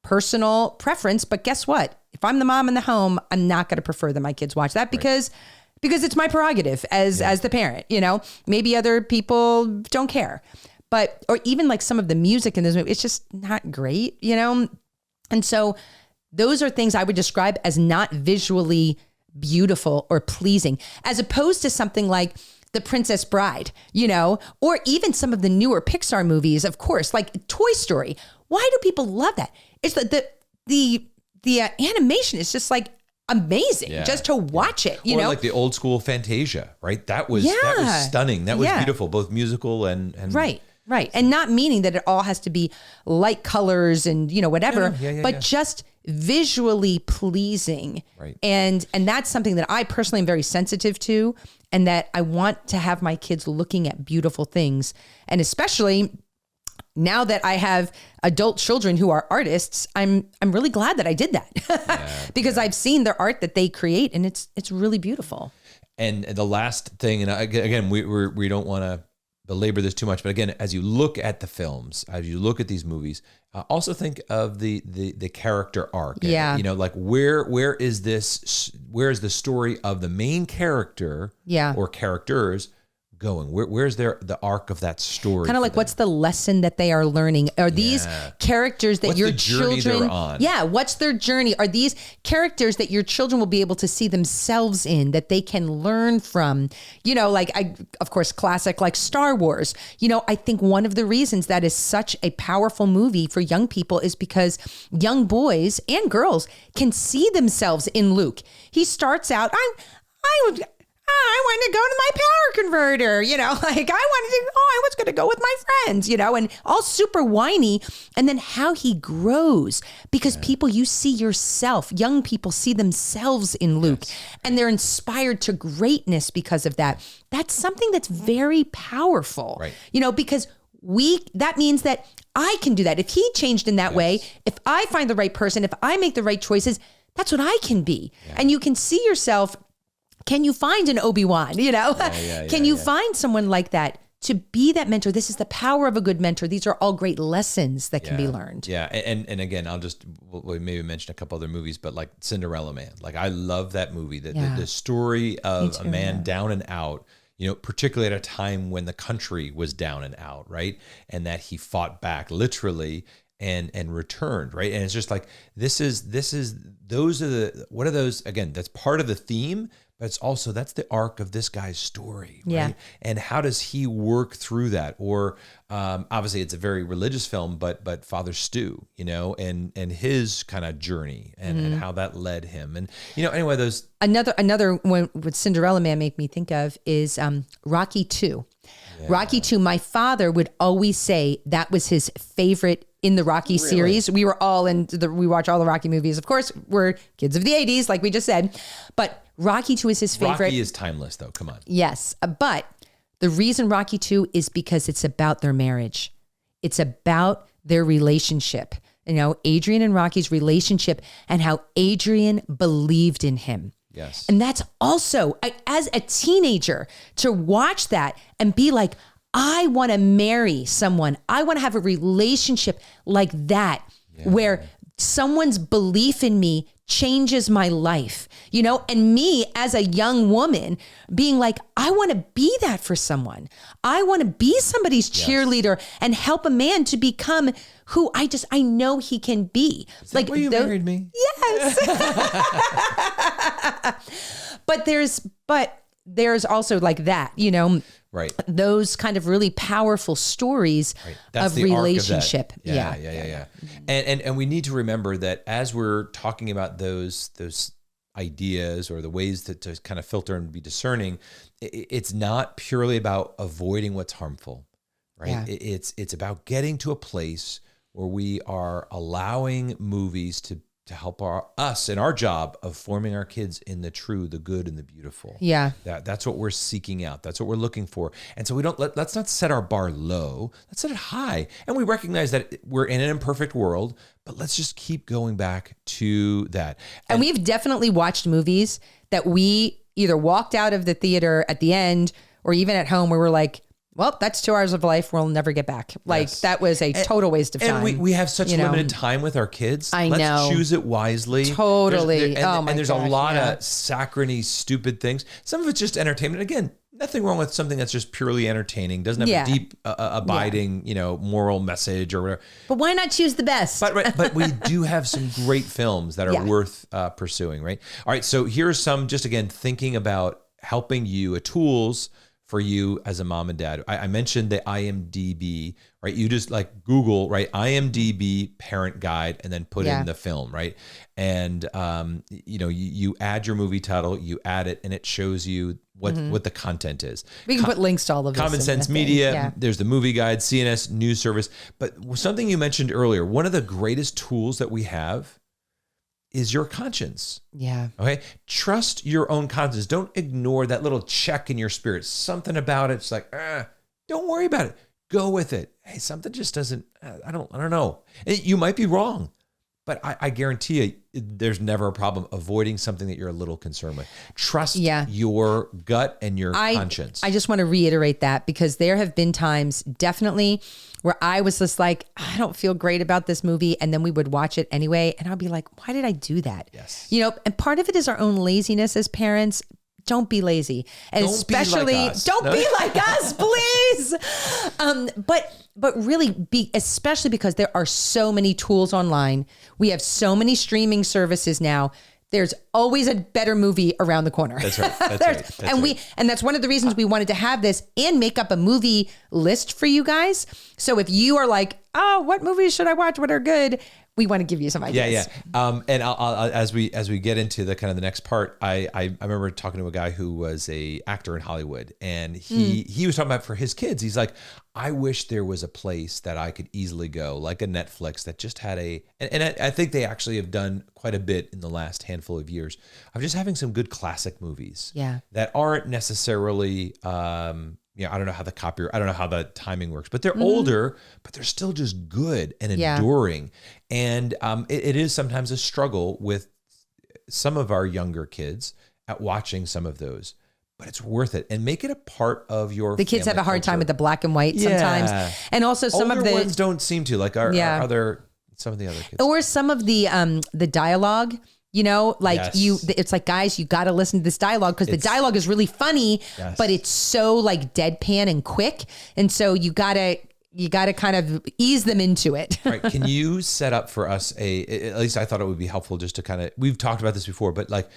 Speaker 1: personal preference. But guess what? If I'm the mom in the home, I'm not going to prefer that my kids watch that because it's my prerogative as the parent, maybe other people don't care, or even like some of the music in this movie, it's just not great, And so those are things I would describe as not visually beautiful or pleasing, as opposed to something like The Princess Bride, or even some of the newer Pixar movies, of course, like Toy Story. Why do people love that? It's the animation is just like amazing just to watch it,
Speaker 2: or like the old school Fantasia, right? That was stunning. That was beautiful, both musical and
Speaker 1: right. And not meaning that it all has to be light colors and whatever, but just visually pleasing.
Speaker 2: Right.
Speaker 1: And that's something that I personally am very sensitive to, and that I want to have my kids looking at beautiful things. And especially now that I have adult children who are artists, I'm really glad that I did that because I've seen their art that they create, and it's really beautiful.
Speaker 2: And the last thing, and again, we don't want to belabor this too much, but again, as you look at the films, as you look at these movies, also think of the character arc.
Speaker 1: Yeah.
Speaker 2: Like where is the story of the main character or characters going? Where's the arc of that story?
Speaker 1: Kind of like, what's the lesson that they are learning? Are these characters that your children
Speaker 2: on?
Speaker 1: Yeah, what's their journey? Are these characters that your children will be able to see themselves in, that they can learn from? Of course, classic like Star Wars. I think one of the reasons that is such a powerful movie for young people is because young boys and girls can see themselves in Luke. He starts out, I wanted to go to my power converter, I was going to go with my friends, and all super whiny. And then how he grows, because you see yourself, young people see themselves in Luke, and they're inspired to greatness because of that. That's something that's very powerful,
Speaker 2: right.
Speaker 1: Because that means that I can do that. If he changed in that way, if I find the right person, if I make the right choices, that's what I can be. Yeah. And you can see yourself. Can you find an Obi-Wan? Can you find someone like that to be that mentor? This is the power of a good mentor. These are all great lessons that can be learned.
Speaker 2: Yeah. And again, we'll maybe mention a couple other movies, but like Cinderella Man, like I love that movie, the story of a man down and out, particularly at a time when the country was down and out, right? And that he fought back literally and returned, right? And it's just like, what are those, again, that's part of the theme, but it's also, that's the arc of this guy's story, right?
Speaker 1: Yeah.
Speaker 2: And how does he work through that? Or obviously it's a very religious film, but Father Stu, and his kind of journey and how that led him. And, anyway, those.
Speaker 1: Another one what Cinderella Man make me think of is Rocky II. Yeah. Rocky II, my father would always say that was his favorite in the Rocky series. We were all we watch all the Rocky movies. Of course, we're kids of the 80s, like we just said, but Rocky II is his favorite.
Speaker 2: Rocky is timeless though, come on.
Speaker 1: Yes, but the reason Rocky II is because it's about their marriage. It's about their relationship. Adrian and Rocky's relationship and how Adrian believed in him.
Speaker 2: Yes.
Speaker 1: And that's also, as a teenager, to watch that and be like, I want to marry someone. I want to have a relationship like that where someone's belief in me changes my life, and me as a young woman being like, I want to be that for someone. I want to be somebody's cheerleader and help a man to become who I know he can be.
Speaker 2: Is that why you married me?
Speaker 1: Yes. But there's also like that,
Speaker 2: Right.
Speaker 1: Those kind of really powerful stories of relationship.
Speaker 2: Of yeah. And we need to remember that as we're talking about those ideas or the ways to kind of filter and be discerning, it's not purely about avoiding what's harmful, right? Yeah. It's about getting to a place where we are allowing movies to help us in our job of forming our kids in the true, the good, and the beautiful.
Speaker 1: Yeah.
Speaker 2: That's what we're seeking out. That's what we're looking for. And so let's not set our bar low. Let's set it high. And we recognize that we're in an imperfect world, but let's just keep going back to that.
Speaker 1: And we've definitely watched movies that we either walked out of the theater at the end or even at home where we're like, well, that's 2 hours of life we'll never get back. That was a total waste of time.
Speaker 2: And we have such limited time with our kids.
Speaker 1: Let's
Speaker 2: choose it wisely.
Speaker 1: Totally.
Speaker 2: There's a lot of saccharine, stupid things. Some of it's just entertainment. Again, nothing wrong with something that's just purely entertaining. Doesn't have a deep, abiding, moral message or whatever.
Speaker 1: But why not choose the best?
Speaker 2: But we do have some great films that are worth pursuing, right? All right. So here's some, just again, thinking about helping you, tools for you as a mom and dad. I mentioned the IMDb, right? You just like Google, right? IMDb parent guide and then put in the film, right? And, you add your movie title, you add it, and it shows you what the content is.
Speaker 1: We can put links to all of this.
Speaker 2: Common Sense Media, there's the movie guide, CNS News Service. But something you mentioned earlier, one of the greatest tools that we have is your conscience.
Speaker 1: Yeah.
Speaker 2: Okay. Trust your own conscience. Don't ignore that little check in your spirit. Something about it's like, don't worry about it. Go with it. Hey, something just doesn't, I don't know. You might be wrong, but I guarantee you there's never a problem avoiding something that you're a little concerned with. Trust your gut and your conscience.
Speaker 1: I just want to reiterate that because there have been times definitely where I was just like, I don't feel great about this movie. And then we would watch it anyway. And I'd be like, why did I do that?
Speaker 2: Yes.
Speaker 1: And part of it is our own laziness as parents. Don't be lazy. And don't be like us, please. But really especially because there are so many tools online. We have so many streaming services now. There's always a better movie around the corner.
Speaker 2: That's right.
Speaker 1: And that's one of the reasons we wanted to have this and make up a movie list for you guys. So if you are like, oh, what movies should I watch? What are good? We want to give you some ideas.
Speaker 2: Yeah. And I'll as we get into the kind of the next part, I remember talking to a guy who was a actor in Hollywood, and he was talking about for his kids. He's like, I wish there was a place that I could easily go, like a Netflix that just had and I think they actually have done quite a bit in the last handful of years of just having some good classic movies.
Speaker 1: Yeah.
Speaker 2: That aren't necessarily, I don't know how I don't know how the timing works, but they're older, but they're still just good and enduring. And it is sometimes a struggle with some of our younger kids at watching some of those, but it's worth it. And make it a part of your
Speaker 1: The kids have a hard time with the black and white sometimes. And also some
Speaker 2: older
Speaker 1: of the
Speaker 2: ones don't seem to, like our other, some of the other kids.
Speaker 1: Or some of the dialogue. It's like, guys, you got to listen to this dialogue because the dialogue is really funny, but it's so like deadpan and quick. And so you got to kind of ease them into it.
Speaker 2: Right. Can you set up for us at least I thought it would be helpful just to kind of, we've talked about this before, but like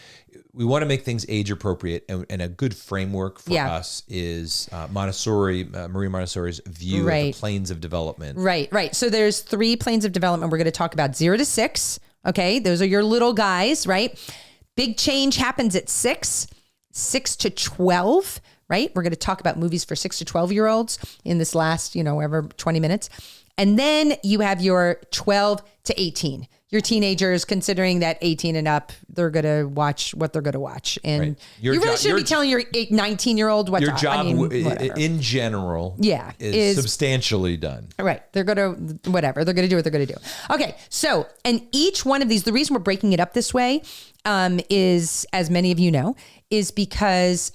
Speaker 2: we want to make things age appropriate, and a good framework for us is Montessori, Marie Montessori's view of the planes of development.
Speaker 1: Right. So there's 3 planes of development. We're going to talk about 0 to 6. Okay, those are your little guys, right? Big change happens at 6 to 12, right? We're going to talk about movies for 6 to 12-year-olds in this last, whatever, 20 minutes. And then you have your 12 to 18, your teenagers, considering that 18 and up, they're going to watch what they're going to watch. And you really shouldn't be telling your 19-year-old what
Speaker 2: your
Speaker 1: to
Speaker 2: job in general is substantially done.
Speaker 1: Right. They're going to, whatever. They're going to do what they're going to do. Okay. So, and each one of these, the reason we're breaking it up this way is, as many of you know, is because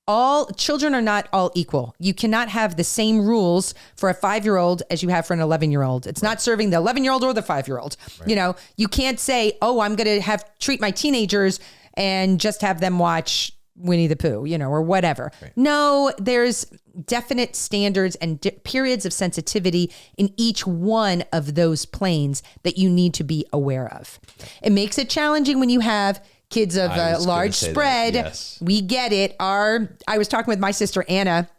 Speaker 1: all children are not all equal. You cannot have the same rules for a 5-year-old as you have for an 11-year-old. It's not serving the 11-year-old or the 5-year-old. Right. You know, you can't say, oh, I'm going to treat my teenagers and just have them watch Winnie the Pooh, you know, or whatever. Right. No, there's definite standards and periods of sensitivity in each one of those planes that you need to be aware of. It makes it challenging when you have kids of a large spread. Yes. We get it. I was talking with my sister, Anna,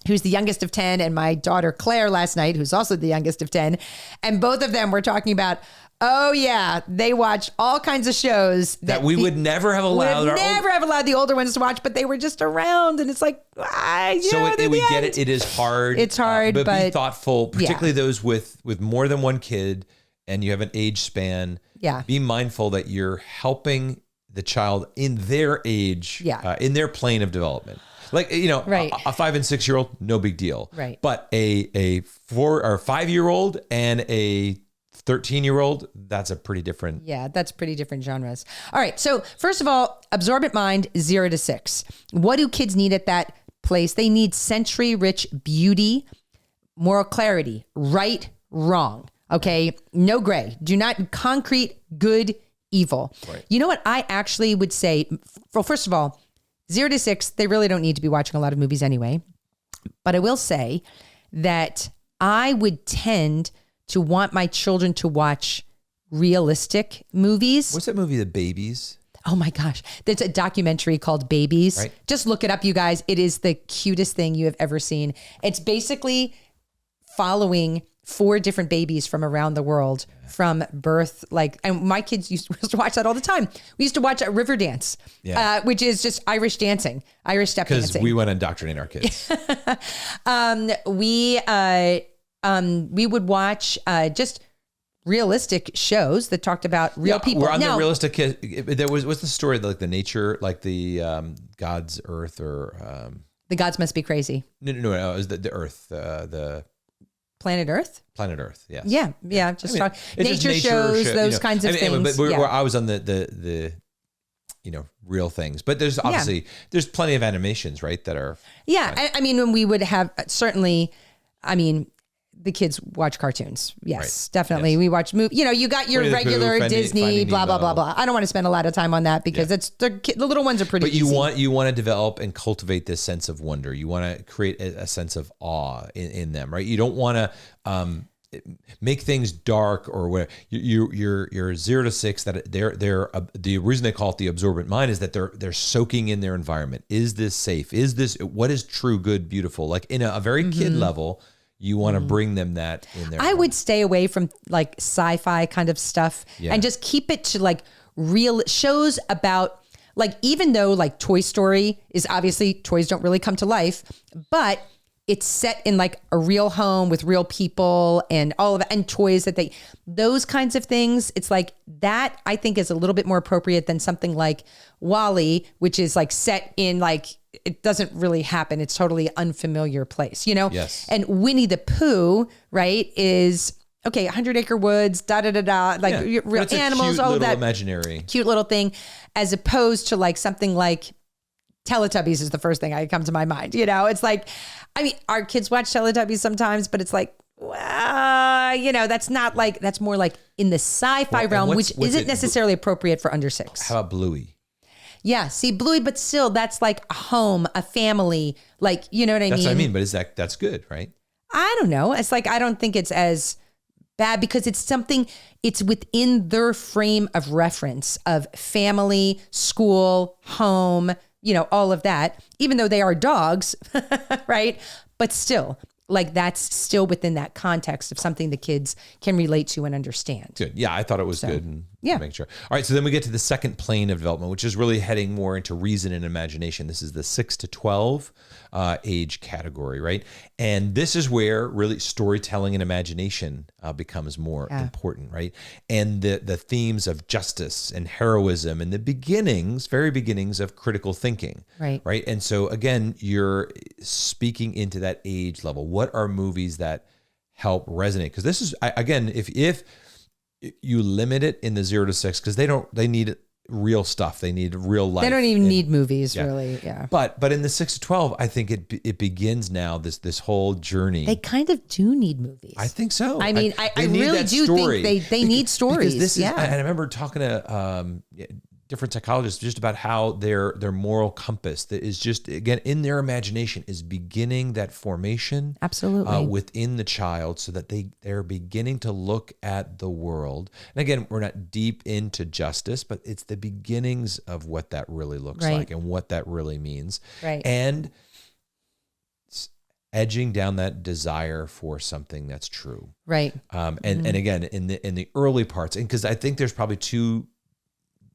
Speaker 1: who's the youngest of 10, and my daughter, Claire, last night, who's also the youngest of 10. And both of them were talking about, oh, yeah, they watch all kinds of shows
Speaker 2: that we would never have allowed.
Speaker 1: Have allowed the older ones to watch, but they were just around. And it's like, we get it.
Speaker 2: It is hard.
Speaker 1: It's hard, but
Speaker 2: be thoughtful, particularly those with more than one kid and you have an age span.
Speaker 1: Yeah.
Speaker 2: Be mindful that you're helping the child in their age, in their plane of development. Like, you know,
Speaker 1: right.
Speaker 2: a 5 and 6 year old, no big deal.
Speaker 1: Right.
Speaker 2: But a 4 or 5 year old and a 13-year-old, that's a pretty different.
Speaker 1: Yeah, that's pretty different genres. All right. So first of all, absorbent mind, 0 to 6. What do kids need at that place? They need sensory-rich beauty, moral clarity, right, wrong. Okay. No gray. Do not concrete good, evil.
Speaker 2: Right.
Speaker 1: You know what I actually would say? Well, first of all, 0 to 6, they really don't need to be watching a lot of movies anyway. But I will say that I would tend to want my children to watch realistic movies.
Speaker 2: What's that movie, The Babies?
Speaker 1: Oh my gosh. There's a documentary called Babies.
Speaker 2: Right.
Speaker 1: Just look it up, you guys. It is the cutest thing you have ever seen. It's basically following 4 different babies from around the world from birth. And my kids used to watch that all the time. We used to watch Riverdance, which is just Irish dancing, Irish step dancing.
Speaker 2: Because we want to indoctrinate our kids.
Speaker 1: We would watch just realistic shows that talked about real people.
Speaker 2: We're on the realistic. What's the story? Like the nature, like the God's Earth, or
Speaker 1: the gods must be crazy.
Speaker 2: No. It was the Earth, the
Speaker 1: Planet Earth.
Speaker 2: Planet Earth. Yes.
Speaker 1: Yeah. Just talk nature shows, those kinds of things.
Speaker 2: But I was on the real things. But there's obviously there's plenty of animations, right? That are
Speaker 1: I mean, when we would have certainly. I mean, the kids watch cartoons. Yes, definitely. Yes. We watch movies. You know, you got your regular Disney, blah, blah, blah, blah. I don't want to spend a lot of time on that because the little ones are pretty easy.
Speaker 2: But you want to develop and cultivate this sense of wonder. You want to create a sense of awe in them, right? You don't want to make things dark or where you're 0 to 6. That they're the reason they call it the absorbent mind is that they're soaking in their environment. Is this safe? Is this what is true, good, beautiful? Like in a very kid level. You want to bring them that in there.
Speaker 1: I would stay away from like sci-fi kind of stuff and just keep it to like real shows about like, even though like Toy Story is obviously toys don't really come to life, but it's set in like a real home with real people and all of it, and toys those kinds of things. It's like that I think is a little bit more appropriate than something like WALL-E, which is like set in like, it doesn't really happen. It's totally unfamiliar place, you know?
Speaker 2: Yes.
Speaker 1: And Winnie the Pooh, right, is, 100 Acre Woods, like real animals, all of that.
Speaker 2: Imaginary.
Speaker 1: Cute little thing, as opposed to like something like Teletubbies is the first thing I come to my mind. You know, it's like, I mean, our kids watch Teletubbies sometimes, but it's like, well, that's not like, that's more like in the sci-fi realm, which isn't necessarily appropriate for under 6.
Speaker 2: How about Bluey?
Speaker 1: Yeah, see, Bluey, but still, that's like a home, a family, like, you know what I mean?
Speaker 2: That's what I mean, but that's good, right?
Speaker 1: I don't know. It's like, I don't think it's as bad because it's within their frame of reference of family, school, home, all of that, even though they are dogs, right? But still, like that's still within that context of something the kids can relate to and understand.
Speaker 2: Good. Yeah, I thought it was good. And make sure. All right, so then we get to the second plane of development, which is really heading more into reason and imagination. This is the 6 to 12 age category, right? And this is where really storytelling and imagination becomes more important, right? And the themes of justice and heroism and the very beginnings of critical thinking, right? And so again, you're speaking into that age level. What are movies that help resonate? Because this is, again, if you limit it in the 0 to 6, because they need real stuff. They need real life.
Speaker 1: They don't even need movies, really. Yeah.
Speaker 2: But in the 6 to 12, I think it begins now, this whole journey.
Speaker 1: They kind of do need movies.
Speaker 2: I think so.
Speaker 1: I mean, I really do think they need stories.
Speaker 2: Because this is,
Speaker 1: yeah.
Speaker 2: and I remember talking to different psychologists just about how their moral compass that is just, again, in their imagination is beginning that formation.
Speaker 1: Absolutely.
Speaker 2: Within the child, so that they're beginning to look at the world. And again, we're not deep into justice, but it's the beginnings of what that really looks like and what that really means.
Speaker 1: Right.
Speaker 2: And edging down that desire for something that's true.
Speaker 1: Right.
Speaker 2: And again, in the early parts, and because I think there's probably two,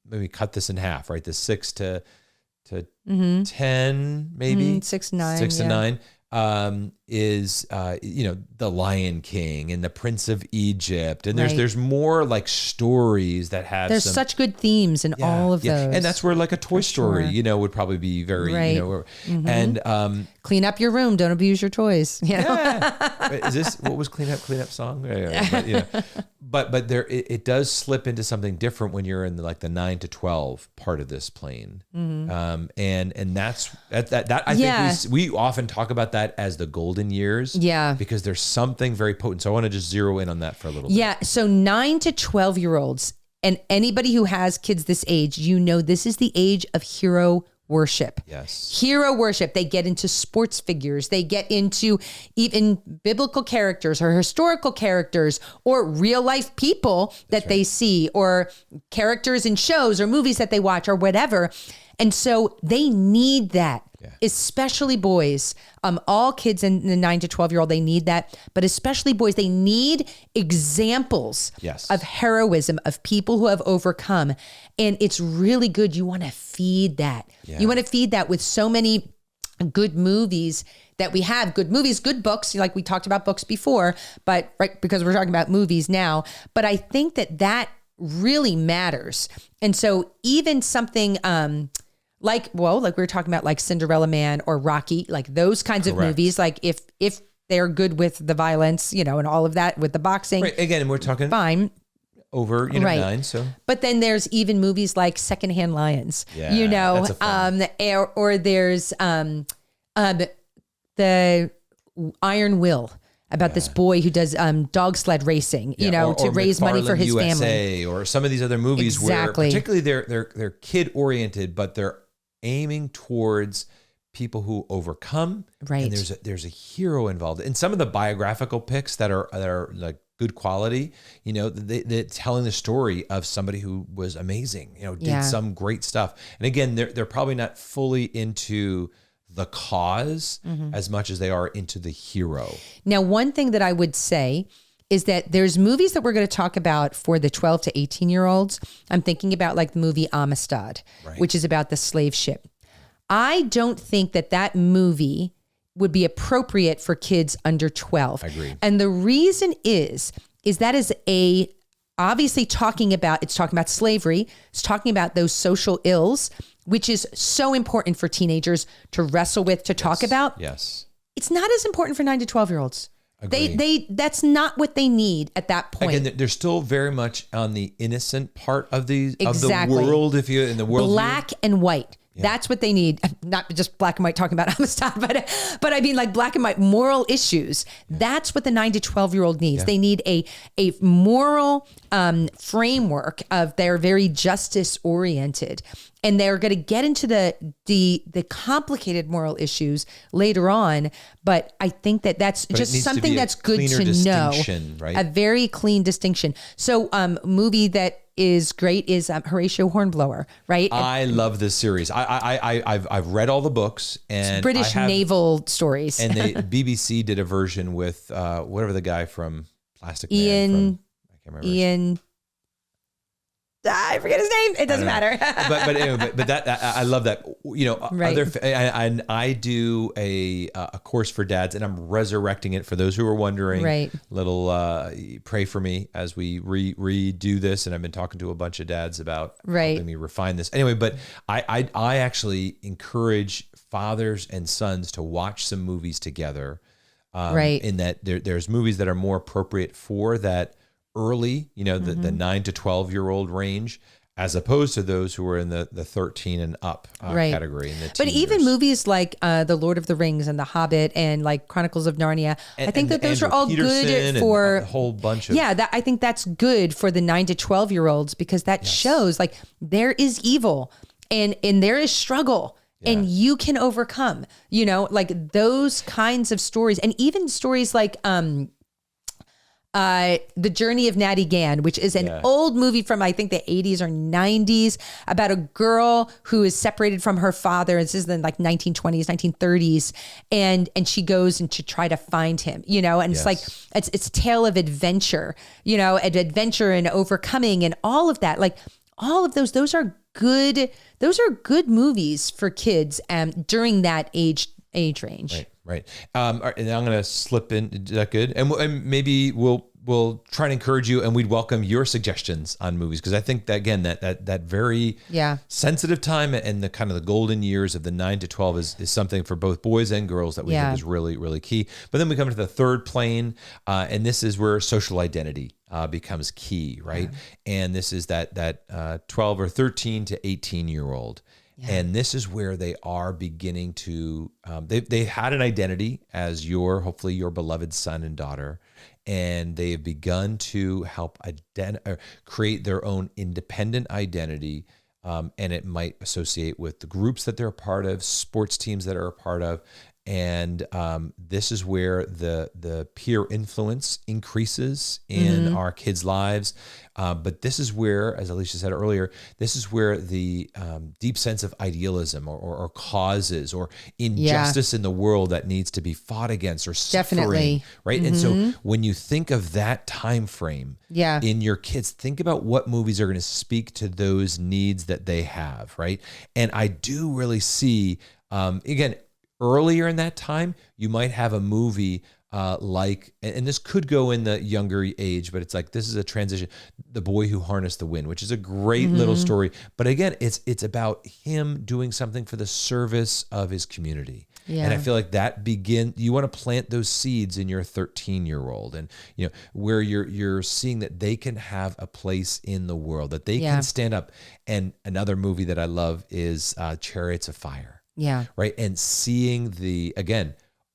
Speaker 2: maybe cut this in half, right? The 6 to 10, maybe
Speaker 1: 6 to 9,
Speaker 2: 6 to 9 is the Lion King and the Prince of Egypt, and there's more like stories that have
Speaker 1: there's such good themes in all of those,
Speaker 2: and that's where like a Toy Story would probably be very and
Speaker 1: clean up your room, don't abuse your toys.
Speaker 2: Is this what was clean up song? But there it does slip into something different when you're in the 9 to 12 part of this plane. And that's that I think we often talk about that as the golden years, because there's something very potent. So I want to just zero in on that for a little bit. So
Speaker 1: 9 to 12-year-olds and anybody who has kids this age, this is the age of hero worship.
Speaker 2: Yes.
Speaker 1: Hero worship. They get into sports figures. They get into even biblical characters or historical characters or real life people that they see, or characters in shows or movies that they watch or whatever. And so they need that, especially boys. All kids in the 9 to 12-year-old, they need that, but especially boys, they need examples of heroism, of people who have overcome. And it's really good. You want to feed that. You want to feed that with so many good movies that we have. Good movies, good books. Like we talked about books before, but because we're talking about movies now. But I think that really matters. And so even something like we were talking about, like Cinderella Man or Rocky, like those kinds of movies, like if they're good with the violence, and all of that with the boxing.
Speaker 2: Right. Again, we're talking
Speaker 1: fine.
Speaker 2: Over 9, so.
Speaker 1: But then there's even movies like Secondhand Lions,
Speaker 2: that's a fun.
Speaker 1: Or there's the Iron Will, about this boy who does dog sled racing, to raise money for his
Speaker 2: USA,
Speaker 1: family.
Speaker 2: Or some of these other movies where particularly they're kid oriented, but they're aiming towards people who overcome.
Speaker 1: Right.
Speaker 2: And there's a hero involved. And some of the biographical picks that are like good quality, they're telling the story of somebody who was amazing, did some great stuff. And again, they're probably not fully into the cause as much as they are into the hero. Now,
Speaker 1: one thing that I would say is that there's movies that we're going to talk about for the 12 to 18-year-olds. I'm thinking about like the movie Amistad, which is about the slave ship. I don't think that movie would be appropriate for kids under 12.
Speaker 2: I agree.
Speaker 1: And the reason is that is obviously talking about slavery. It's talking about those social ills, which is so important for teenagers to wrestle with, to talk about.
Speaker 2: Yes.
Speaker 1: It's not as important for 9 to 12-year-olds. That's not what they need at that point.
Speaker 2: Again, they're still very much on the innocent part of the world. If you in the world,
Speaker 1: black and white. That's what they need. Not just black and white talking about Amistad, but I mean like black and white moral issues. That's what the 9 to 12-year-old needs. They need a moral framework of they're very justice oriented. And they're going to get into the complicated moral issues later on. But I think that's just something that's good to know.
Speaker 2: Right?
Speaker 1: A very clean distinction. So movie that is great is Horatio Hornblower, right?
Speaker 2: I love this series. I've read all the books, and
Speaker 1: British naval stories.
Speaker 2: And the BBC did a version with whatever the guy from Plastic
Speaker 1: Man.
Speaker 2: I can't remember.
Speaker 1: Ian. I forget his name. It doesn't matter.
Speaker 2: but anyway, but that I love that. And I do a course for dads, and I'm resurrecting it for those who are wondering.
Speaker 1: Right.
Speaker 2: Little pray for me as we redo this, and I've been talking to a bunch of dads about helping me refine this. Anyway, but I actually encourage fathers and sons to watch some movies together. In that there's movies that are more appropriate for that early, the 9 to 12-year-old range. as opposed to those who are in the 13 and up category. In the
Speaker 1: but even movies like The Lord of the Rings and The Hobbit and like Chronicles of Narnia, I think that those are all good for
Speaker 2: a whole bunch of
Speaker 1: I think that's good for the 9 to 12-year-olds because that shows like there is evil and there is struggle. Yeah. And you can overcome, like those kinds of stories, and even stories like The Journey of Natty Gann, which is an old movie from, I think, the 80s or 90s about a girl who is separated from her father. This is in like 1920s, 1930s. And she goes and to try to find him, and it's like, it's a tale of adventure, adventure and overcoming and all of that. Like all of those are good. Those are good movies for kids during that age range.
Speaker 2: Right. And I'm going to slip in. Is that good? And maybe we'll try to encourage you, and we'd welcome your suggestions on movies, because I think that again that very sensitive time and the kind of the golden years of the 9 to 12 is something for both boys and girls that we think is really, really key. But then we come to the third plane, and this is where social identity becomes key, right? Yeah. And this is that 12 or 13 to 18-year-old. Yeah. And this is where they are beginning to, they had an identity as hopefully your beloved son and daughter, and they have begun to help create their own independent identity. And it might associate with the groups that they're a part of, sports teams that are a part of. And this is where the peer influence increases in our kids' lives. But this is where, as Alicia said earlier, this is where the deep sense of idealism or causes or injustice in the world that needs to be fought against or suffering, right? And so when you think of that time frame in your kids, think about what movies are going to speak to those needs that they have, right? And I do really see, again, earlier in that time, you might have a movie like, and this could go in the younger age, but it's like, this is a transition, The Boy Who Harnessed the Wind, which is a great little story. But again, it's about him doing something for the service of his community. Yeah. And I feel like you want to plant those seeds in your 13-year-old, and where you're seeing that they can have a place in the world, that they can stand up. And another movie that I love is Chariots of Fire. Yeah. Right. And seeing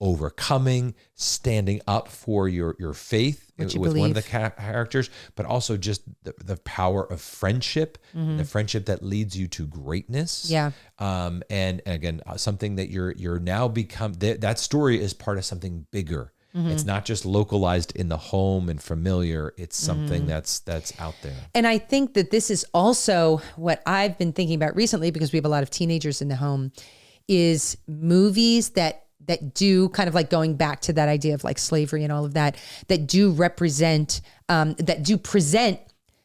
Speaker 2: overcoming, standing up for your faith with one of the characters, but also just the power of friendship, the friendship that leads you to greatness. Yeah. And again, something that you're now become, that story is part of something bigger. It's not just localized in the home and familiar. It's something that's out there. And
Speaker 1: I think that this is also what I've been thinking about recently, because we have a lot of teenagers in the home, is movies that do kind of like going back to that idea of like slavery and all of that do represent, that do present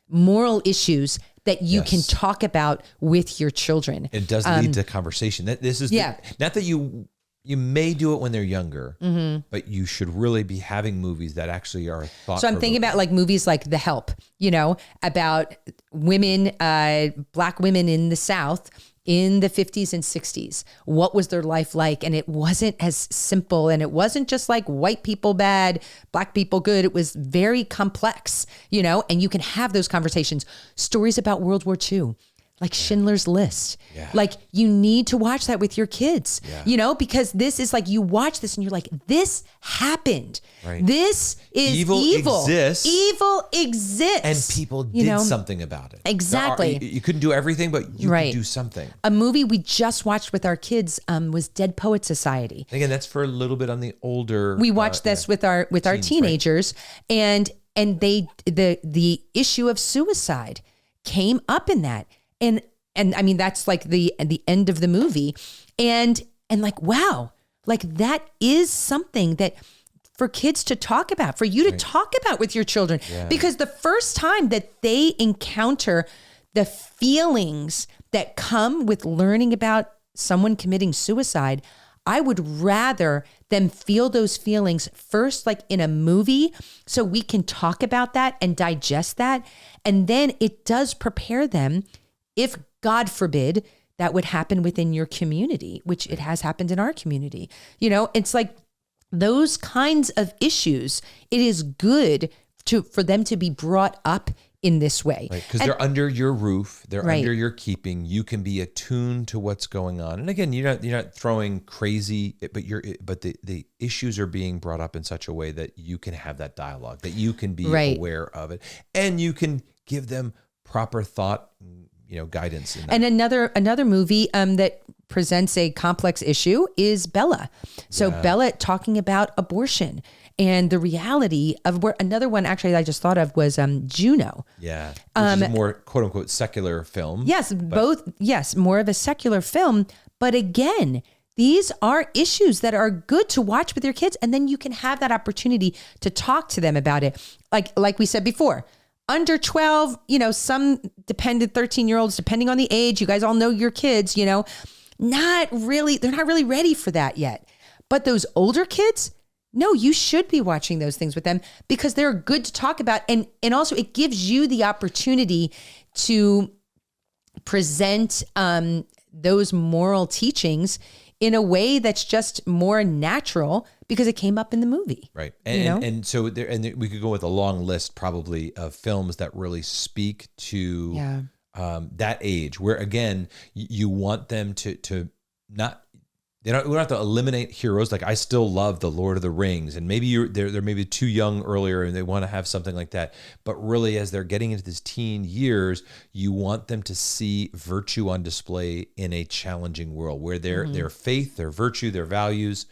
Speaker 1: moral issues that you can talk about with your children.
Speaker 2: It does lead to conversation. This is not that you may do it when they're younger, but you should really be having movies that actually are thought.
Speaker 1: So I'm thinking about like movies like The Help, about women, Black women in the South in the 50s and 60s. What was their life like? And it wasn't as simple, and it wasn't just like white people bad, Black people good. It was very complex, and you can have those conversations. Stories about World War II, like Schindler's List. Yeah. Like you need to watch that with your kids, because this is like, you watch this and you're like, this happened. Right. This is evil. Evil exists.
Speaker 2: And people did something about it.
Speaker 1: Exactly.
Speaker 2: You couldn't do everything, but you could do something.
Speaker 1: A movie we just watched with our kids was Dead Poets Society.
Speaker 2: Again, that's for a little bit on the older.
Speaker 1: We watched this with our teenagers, right? and the issue of suicide came up in that. And I mean, that's like the end of the movie. And like, wow, like that is something that for kids to talk about, for you to talk about with your children, because the first time that they encounter the feelings that come with learning about someone committing suicide, I would rather them feel those feelings first, like in a movie, so we can talk about that and digest that. And then it does prepare them, if God forbid that would happen within your community, which it has happened in our community. It's like those kinds of issues, it is good for them to be brought up in this way.
Speaker 2: Right, because they're under your roof, they're
Speaker 1: Right.
Speaker 2: under your keeping. You can be attuned to what's going on. And again, you're not throwing crazy, but the issues are being brought up in such a way that you can have that dialogue, that you can be
Speaker 1: Right.
Speaker 2: aware of it, and you can give them proper thought, guidance in that.
Speaker 1: And another movie that presents a complex issue is Bella. So Bella talking about abortion and the reality of where another one actually I just thought of was Juno.
Speaker 2: Yeah. Which is a more quote unquote secular film.
Speaker 1: Yes, more of a secular film. But again, these are issues that are good to watch with your kids. And then you can have that opportunity to talk to them about it. Like we said before, under 12, some dependent 13-year-olds, depending on the age, you guys all know your kids, they're not really ready for that yet. But those older kids, no, you should be watching those things with them because they're good to talk about. And also it gives you the opportunity to present those moral teachings in a way that's just more natural because it came up in the movie.
Speaker 2: Right. And so we could go with a long list probably of films that really speak to that age where, again, you want them to not, we don't have to eliminate heroes. Like I still love the Lord of the Rings, and maybe they're maybe too young earlier and they want to have something like that. But really, as they're getting into these teen years, you want them to see virtue on display in a challenging world where their faith, their virtue, their values,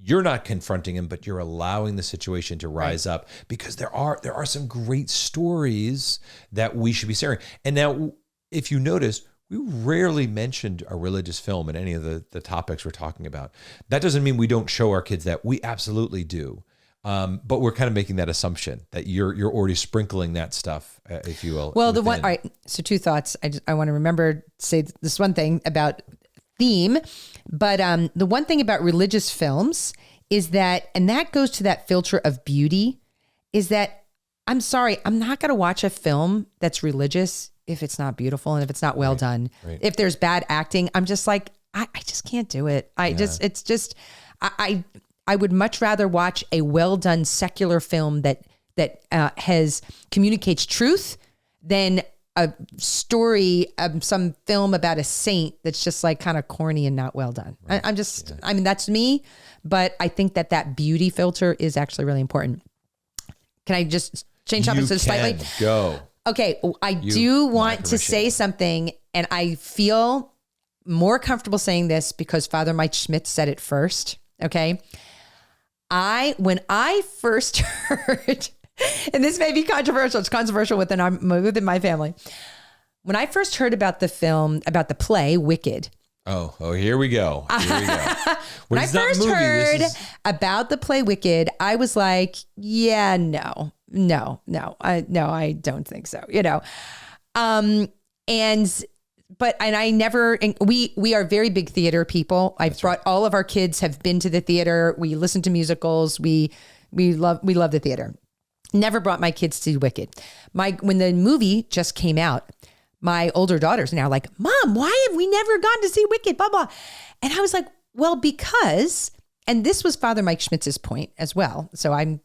Speaker 2: you're not confronting them, but you're allowing the situation to rise up because there are some great stories that we should be sharing. And now, if you notice, we rarely mentioned a religious film in any of the topics we're talking about. That doesn't mean we don't show our kids that. We absolutely do. But we're kind of making that assumption that you're already sprinkling that stuff, if you will.
Speaker 1: Well, all right. So two thoughts. I want to remember to say this one thing about theme, but the one thing about religious films is that, and that goes to that filter of beauty, is that I'm sorry, I'm not going to watch a film that's religious if it's not beautiful and if it's not well done. Right. If there's bad acting, I'm just like, I just can't do it. I would much rather watch a well done secular film that communicates truth than a story, some film about a saint that's just like kind of corny and not well done. Right. I mean, that's me, but I think that beauty filter is actually really important. Can I just change topics slightly?
Speaker 2: Go.
Speaker 1: Okay, I do want to say something, and I feel more comfortable saying this because Father Mike Schmitz said it first, okay? When I first heard, and this may be controversial, it's controversial within my family. When I first heard about the play Wicked.
Speaker 2: Oh, here we go.
Speaker 1: When I first heard about the play Wicked, I was like, yeah, no, I don't think so, we are very big theater people. All of our kids have been to the theater. We listen to musicals. We love the theater. Never brought my kids to Wicked. When the movie just came out, my older daughters are now like, Mom, why have we never gone to see Wicked? Blah, blah. And I was like, well, because, and this was Father Mike Schmitz's point as well. So if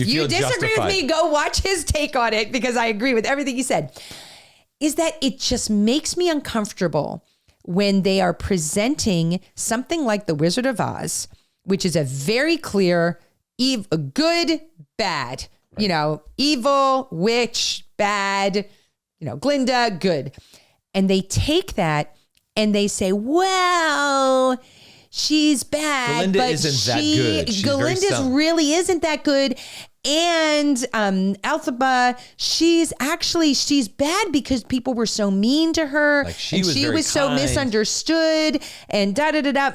Speaker 1: you disagree with me, go watch his take on it because I agree with everything he said, is that it just makes me uncomfortable when they are presenting something like The Wizard of Oz, which is a very clear, good, bad, right. Evil, witch, bad, Glinda, good. And they take that and they say, well, she's bad,
Speaker 2: Glinda
Speaker 1: but
Speaker 2: isn't that good.
Speaker 1: Glinda's really isn't that good. And Althaba, she's bad because people were so mean to her.
Speaker 2: Like she was
Speaker 1: so misunderstood and da-da-da-da.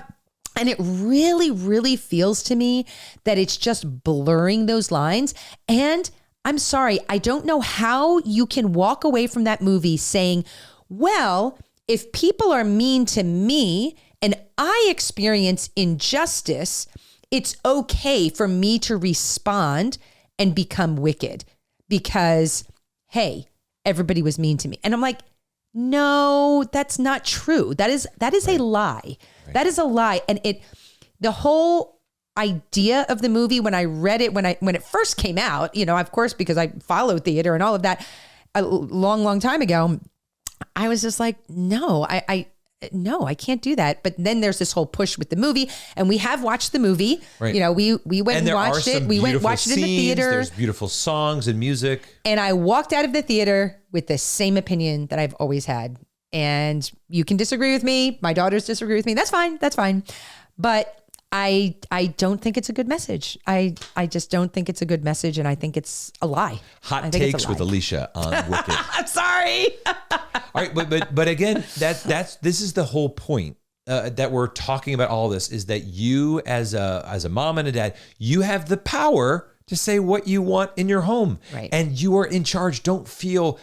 Speaker 1: And it really, really feels to me that it's just blurring those lines. And I'm sorry, I don't know how you can walk away from that movie saying, well, if people are mean to me and I experience injustice, it's okay for me to respond and become wicked because, hey, everybody was mean to me. And I'm like, no, that's not true. That is right. A lie. Right. That is a lie. And idea of the movie when I read it, when it first came out, of course, because I followed theater and all of that a long time ago, I was just like, no, no, I can't do that. But then there's this whole push with the movie, and we have watched the movie.
Speaker 2: Right.
Speaker 1: We went and watched it. We went and watched it in the theater.
Speaker 2: There's beautiful songs and music. And
Speaker 1: I walked out of the theater with the same opinion that I've always had. And you can disagree with me. My daughters disagree with me. That's fine. But I don't think it's a good message. I just don't think it's a good message, and I think it's a lie.
Speaker 2: Hot takes with Alicia on Wicked.
Speaker 1: I'm sorry.
Speaker 2: All right, but again, this is the whole point that we're talking about. All this is that you, as a mom and a dad, you have the power to say what you want in your home,
Speaker 1: right?
Speaker 2: And you are in charge. Don't feel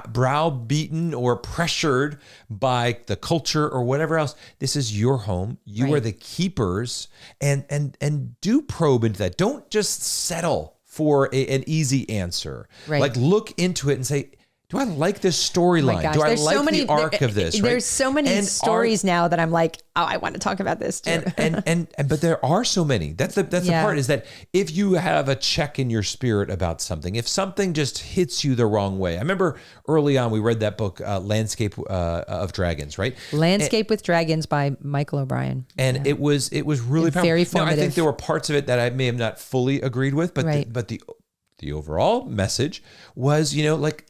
Speaker 2: browbeaten or pressured by the culture or whatever else. This is your home. You are the keepers, and do probe into that. Don't just settle for an easy answer.
Speaker 1: Right.
Speaker 2: Like, look into it and say, do I like this storyline? Do I like the arc of this? Right?
Speaker 1: There's so many stories now that I'm like, oh, I want to talk about this too.
Speaker 2: But there are so many. That's the part, is that if you have a check in your spirit about something, if something just hits you the wrong way. I remember early on we read that book, Landscape of Dragons, right?
Speaker 1: Landscape with Dragons by Michael O'Brien.
Speaker 2: And it was really powerful.
Speaker 1: Very formative.
Speaker 2: Now, I think there were parts of it that I may have not fully agreed with, but the overall message was,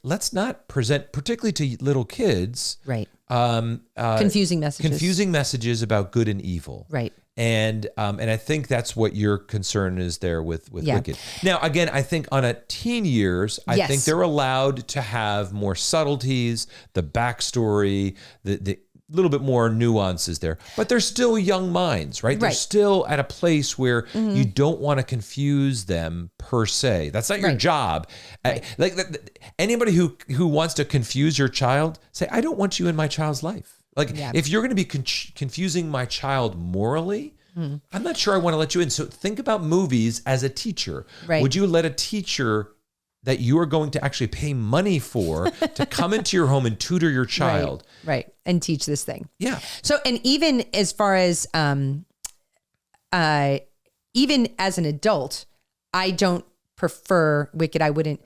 Speaker 2: let's not present, particularly to little kids,
Speaker 1: right? Confusing
Speaker 2: messages about good and evil,
Speaker 1: right?
Speaker 2: And I think that's what your concern is there with Wicked. Now, again, I think on a teen years, I think they're allowed to have more subtleties, the backstory, the little bit more nuances there, but they're still young minds, right? They're still at a place where you don't want to confuse them per se. That's not your job. Right. Anybody who wants to confuse your child, say, I don't want you in my child's life. If you're going to be confusing my child morally, I'm not sure I want to let you in. So think about movies as a teacher.
Speaker 1: Right.
Speaker 2: Would you let a teacher that you are going to actually pay money for to come into your home and tutor your child?
Speaker 1: Right. And teach this thing.
Speaker 2: Yeah.
Speaker 1: So, and even as far as, even as an adult, I don't prefer Wicked. I wouldn't,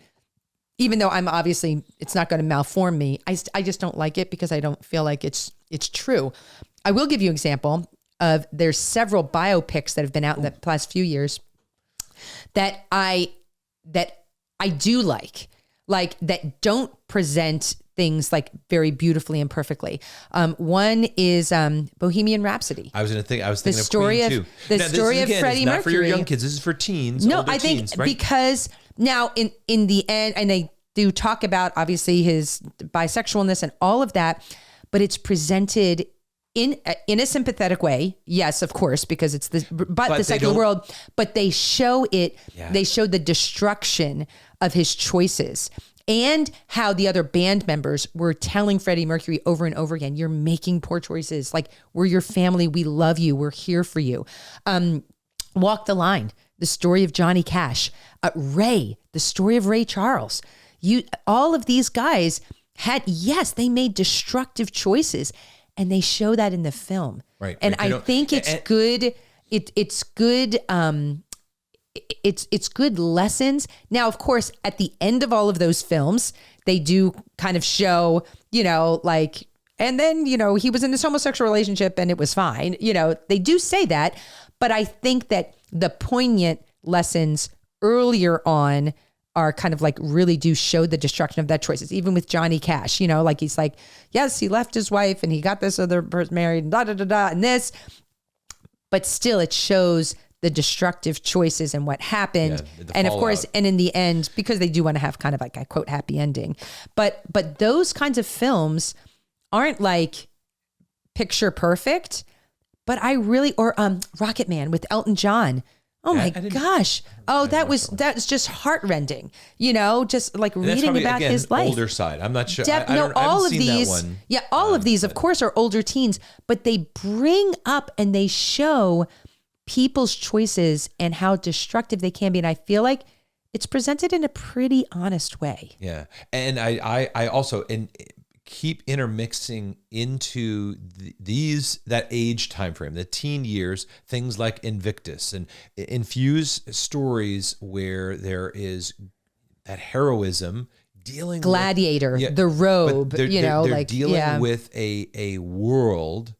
Speaker 1: even though I'm obviously, it's not going to malform me. I just don't like it because I don't feel like it's true. I will give you an example of, there's several biopics that have been out in the past few years that I do like that don't present things like very beautifully and perfectly. One is Bohemian Rhapsody.
Speaker 2: I was thinking of Queen too.
Speaker 1: The story of Freddie Mercury.
Speaker 2: Not for your young kids. This is for teens.
Speaker 1: No, I think teens, right? Because now in the end, and they do talk about obviously his bisexualness and all of that, but it's presented in a sympathetic way, yes, of course, because it's the secular world. But they show it. Yeah. They show the destruction of his choices and how the other band members were telling Freddie Mercury over and over again, "You're making poor choices. Like, we're your family. We love you. We're here for you." Walk the Line, the story of Johnny Cash. Ray, the story of Ray Charles. All of these guys they made destructive choices. And they show that in the film.
Speaker 2: Right.
Speaker 1: And I think it's good. It's good. It's good lessons. Now, of course, at the end of all of those films, they do kind of show, and then, he was in this homosexual relationship and it was fine. They do say that. But I think that the poignant lessons earlier on are kind of really do show the destruction of that choices. Even with Johnny Cash, he's like, yes, he left his wife and he got this other person married and and this, but still it shows the destructive choices and what happened. Yeah, and of course, and in the end, because they do want to have kind of like a quote happy ending, but those kinds of films aren't picture perfect, but or Rocket Man with Elton John. Oh my gosh. Oh, that's just heartrending, just reading about his life.
Speaker 2: Older side. I'm not sure.
Speaker 1: All of these,
Speaker 2: that one.
Speaker 1: Yeah, all of these, of course, are older teens, but they bring up and they show people's choices and how destructive they can be. And I feel like it's presented in a pretty honest way.
Speaker 2: Yeah. And I also, and keep intermixing into that age time frame, the teen years, things like Invictus, and infuse stories where there is that heroism dealing
Speaker 1: Gladiator,
Speaker 2: with,
Speaker 1: The Robe,
Speaker 2: they're dealing with a world,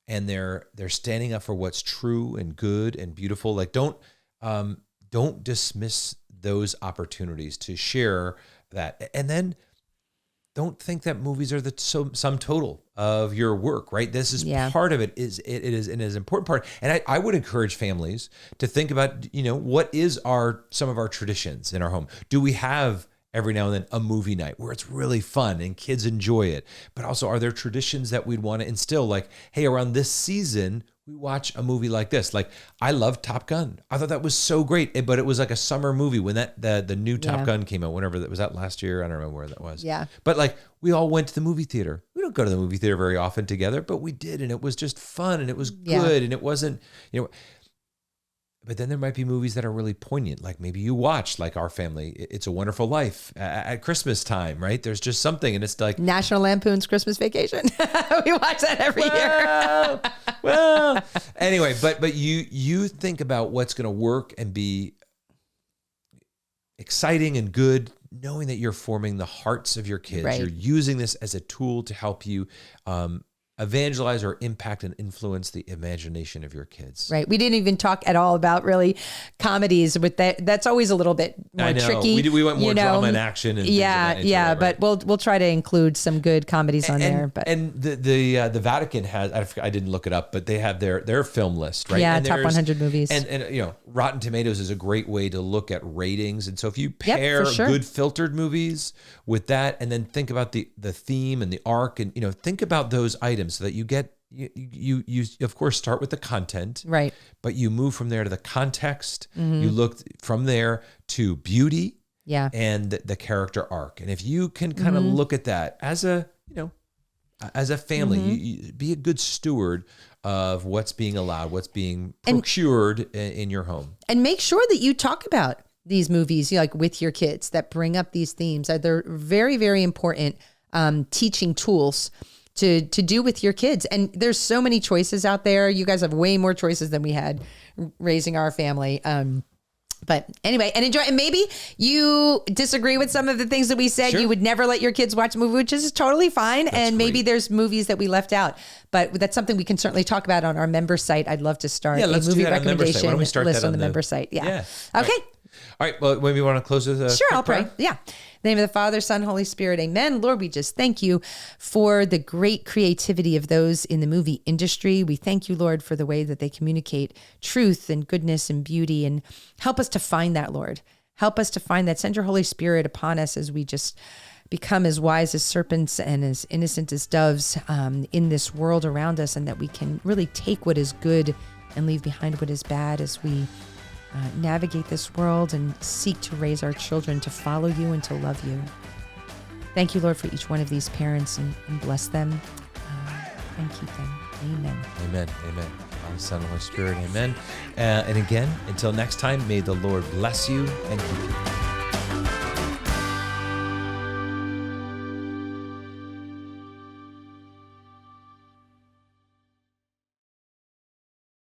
Speaker 2: and they're standing up for what's true and good and beautiful. Like don't dismiss those opportunities to share that, and then don't think that movies are the sum total of your work, right? This is part of it. It is an important part. And I would encourage families to think about, what is some of our traditions in our home? Do we have every now and then a movie night where it's really fun and kids enjoy it? But also, are there traditions that we'd want to instill? Like, hey, around this season, we watch a movie like this. Like, I love Top Gun. I thought that was so great, but it was like a summer movie when the new Top Gun came out. Whenever that was, that last year. I don't remember where that was.
Speaker 1: Yeah.
Speaker 2: But like, we all went to the movie theater. We don't go to the movie theater very often together, but we did, and it was just fun, and it was good, and it wasn't, But then there might be movies that are really poignant, like maybe you watch, like our family, It's a Wonderful Life at Christmas time, right? There's just something, and it's like
Speaker 1: National Lampoon's Christmas Vacation. We watch that every year.
Speaker 2: Well, anyway, but you think about what's going to work and be exciting and good, knowing that you're forming the hearts of your kids. Right. You're using this as a tool to help you evangelize or impact and influence the imagination of your kids.
Speaker 1: Right. We didn't even talk at all about really comedies with that. That's always a little bit more tricky.
Speaker 2: We went more drama and action. And
Speaker 1: right? But we'll try to include some good comedies on there. But
Speaker 2: the Vatican has, I didn't look it up, but they have their film list, right?
Speaker 1: Yeah,
Speaker 2: and
Speaker 1: top 100 movies.
Speaker 2: And Rotten Tomatoes is a great way to look at ratings. And so if you pair good filtered movies with that, and then think about the theme and the arc, and think about those items, so that you get you of course start with the content,
Speaker 1: right?
Speaker 2: But you move from there to the context. Mm-hmm. You look from there to beauty, and the character arc. And if you can kind of look at that as a family, you be a good steward of what's being allowed, what's being procured in your home, and
Speaker 1: make sure that you talk about these movies with your kids that bring up these themes. They're very, very important teaching tools to do with your kids. And there's so many choices out there. You guys have way more choices than we had raising our family. But anyway, and enjoy. And maybe you disagree with some of the things that we said. Sure. You would never let your kids watch a movie, which is totally fine. That's maybe there's movies that we left out, but that's something we can certainly talk about on our member site. I'd love to start a movie recommendation list on the member site. Yeah. Okay.
Speaker 2: All right. Well, maybe you want to close with a
Speaker 1: Sure, I'll pray. Yeah. In the name of the Father, Son, Holy Spirit. Amen. Lord, we just thank you for the great creativity of those in the movie industry. We thank you, Lord, for the way that they communicate truth and goodness and beauty, and help us to find that, Lord. Help us to find that. Send your Holy Spirit upon us as we just become as wise as serpents and as innocent as doves in this world around us, and that we can really take what is good and leave behind what is bad as we navigate this world and seek to raise our children to follow you and to love you. Thank you, Lord, for each one of these parents, and bless them and keep them. Amen.
Speaker 2: Amen. Amen. Father, Son, and Holy Spirit. Amen. And again, until next time, may the Lord bless you and keep you.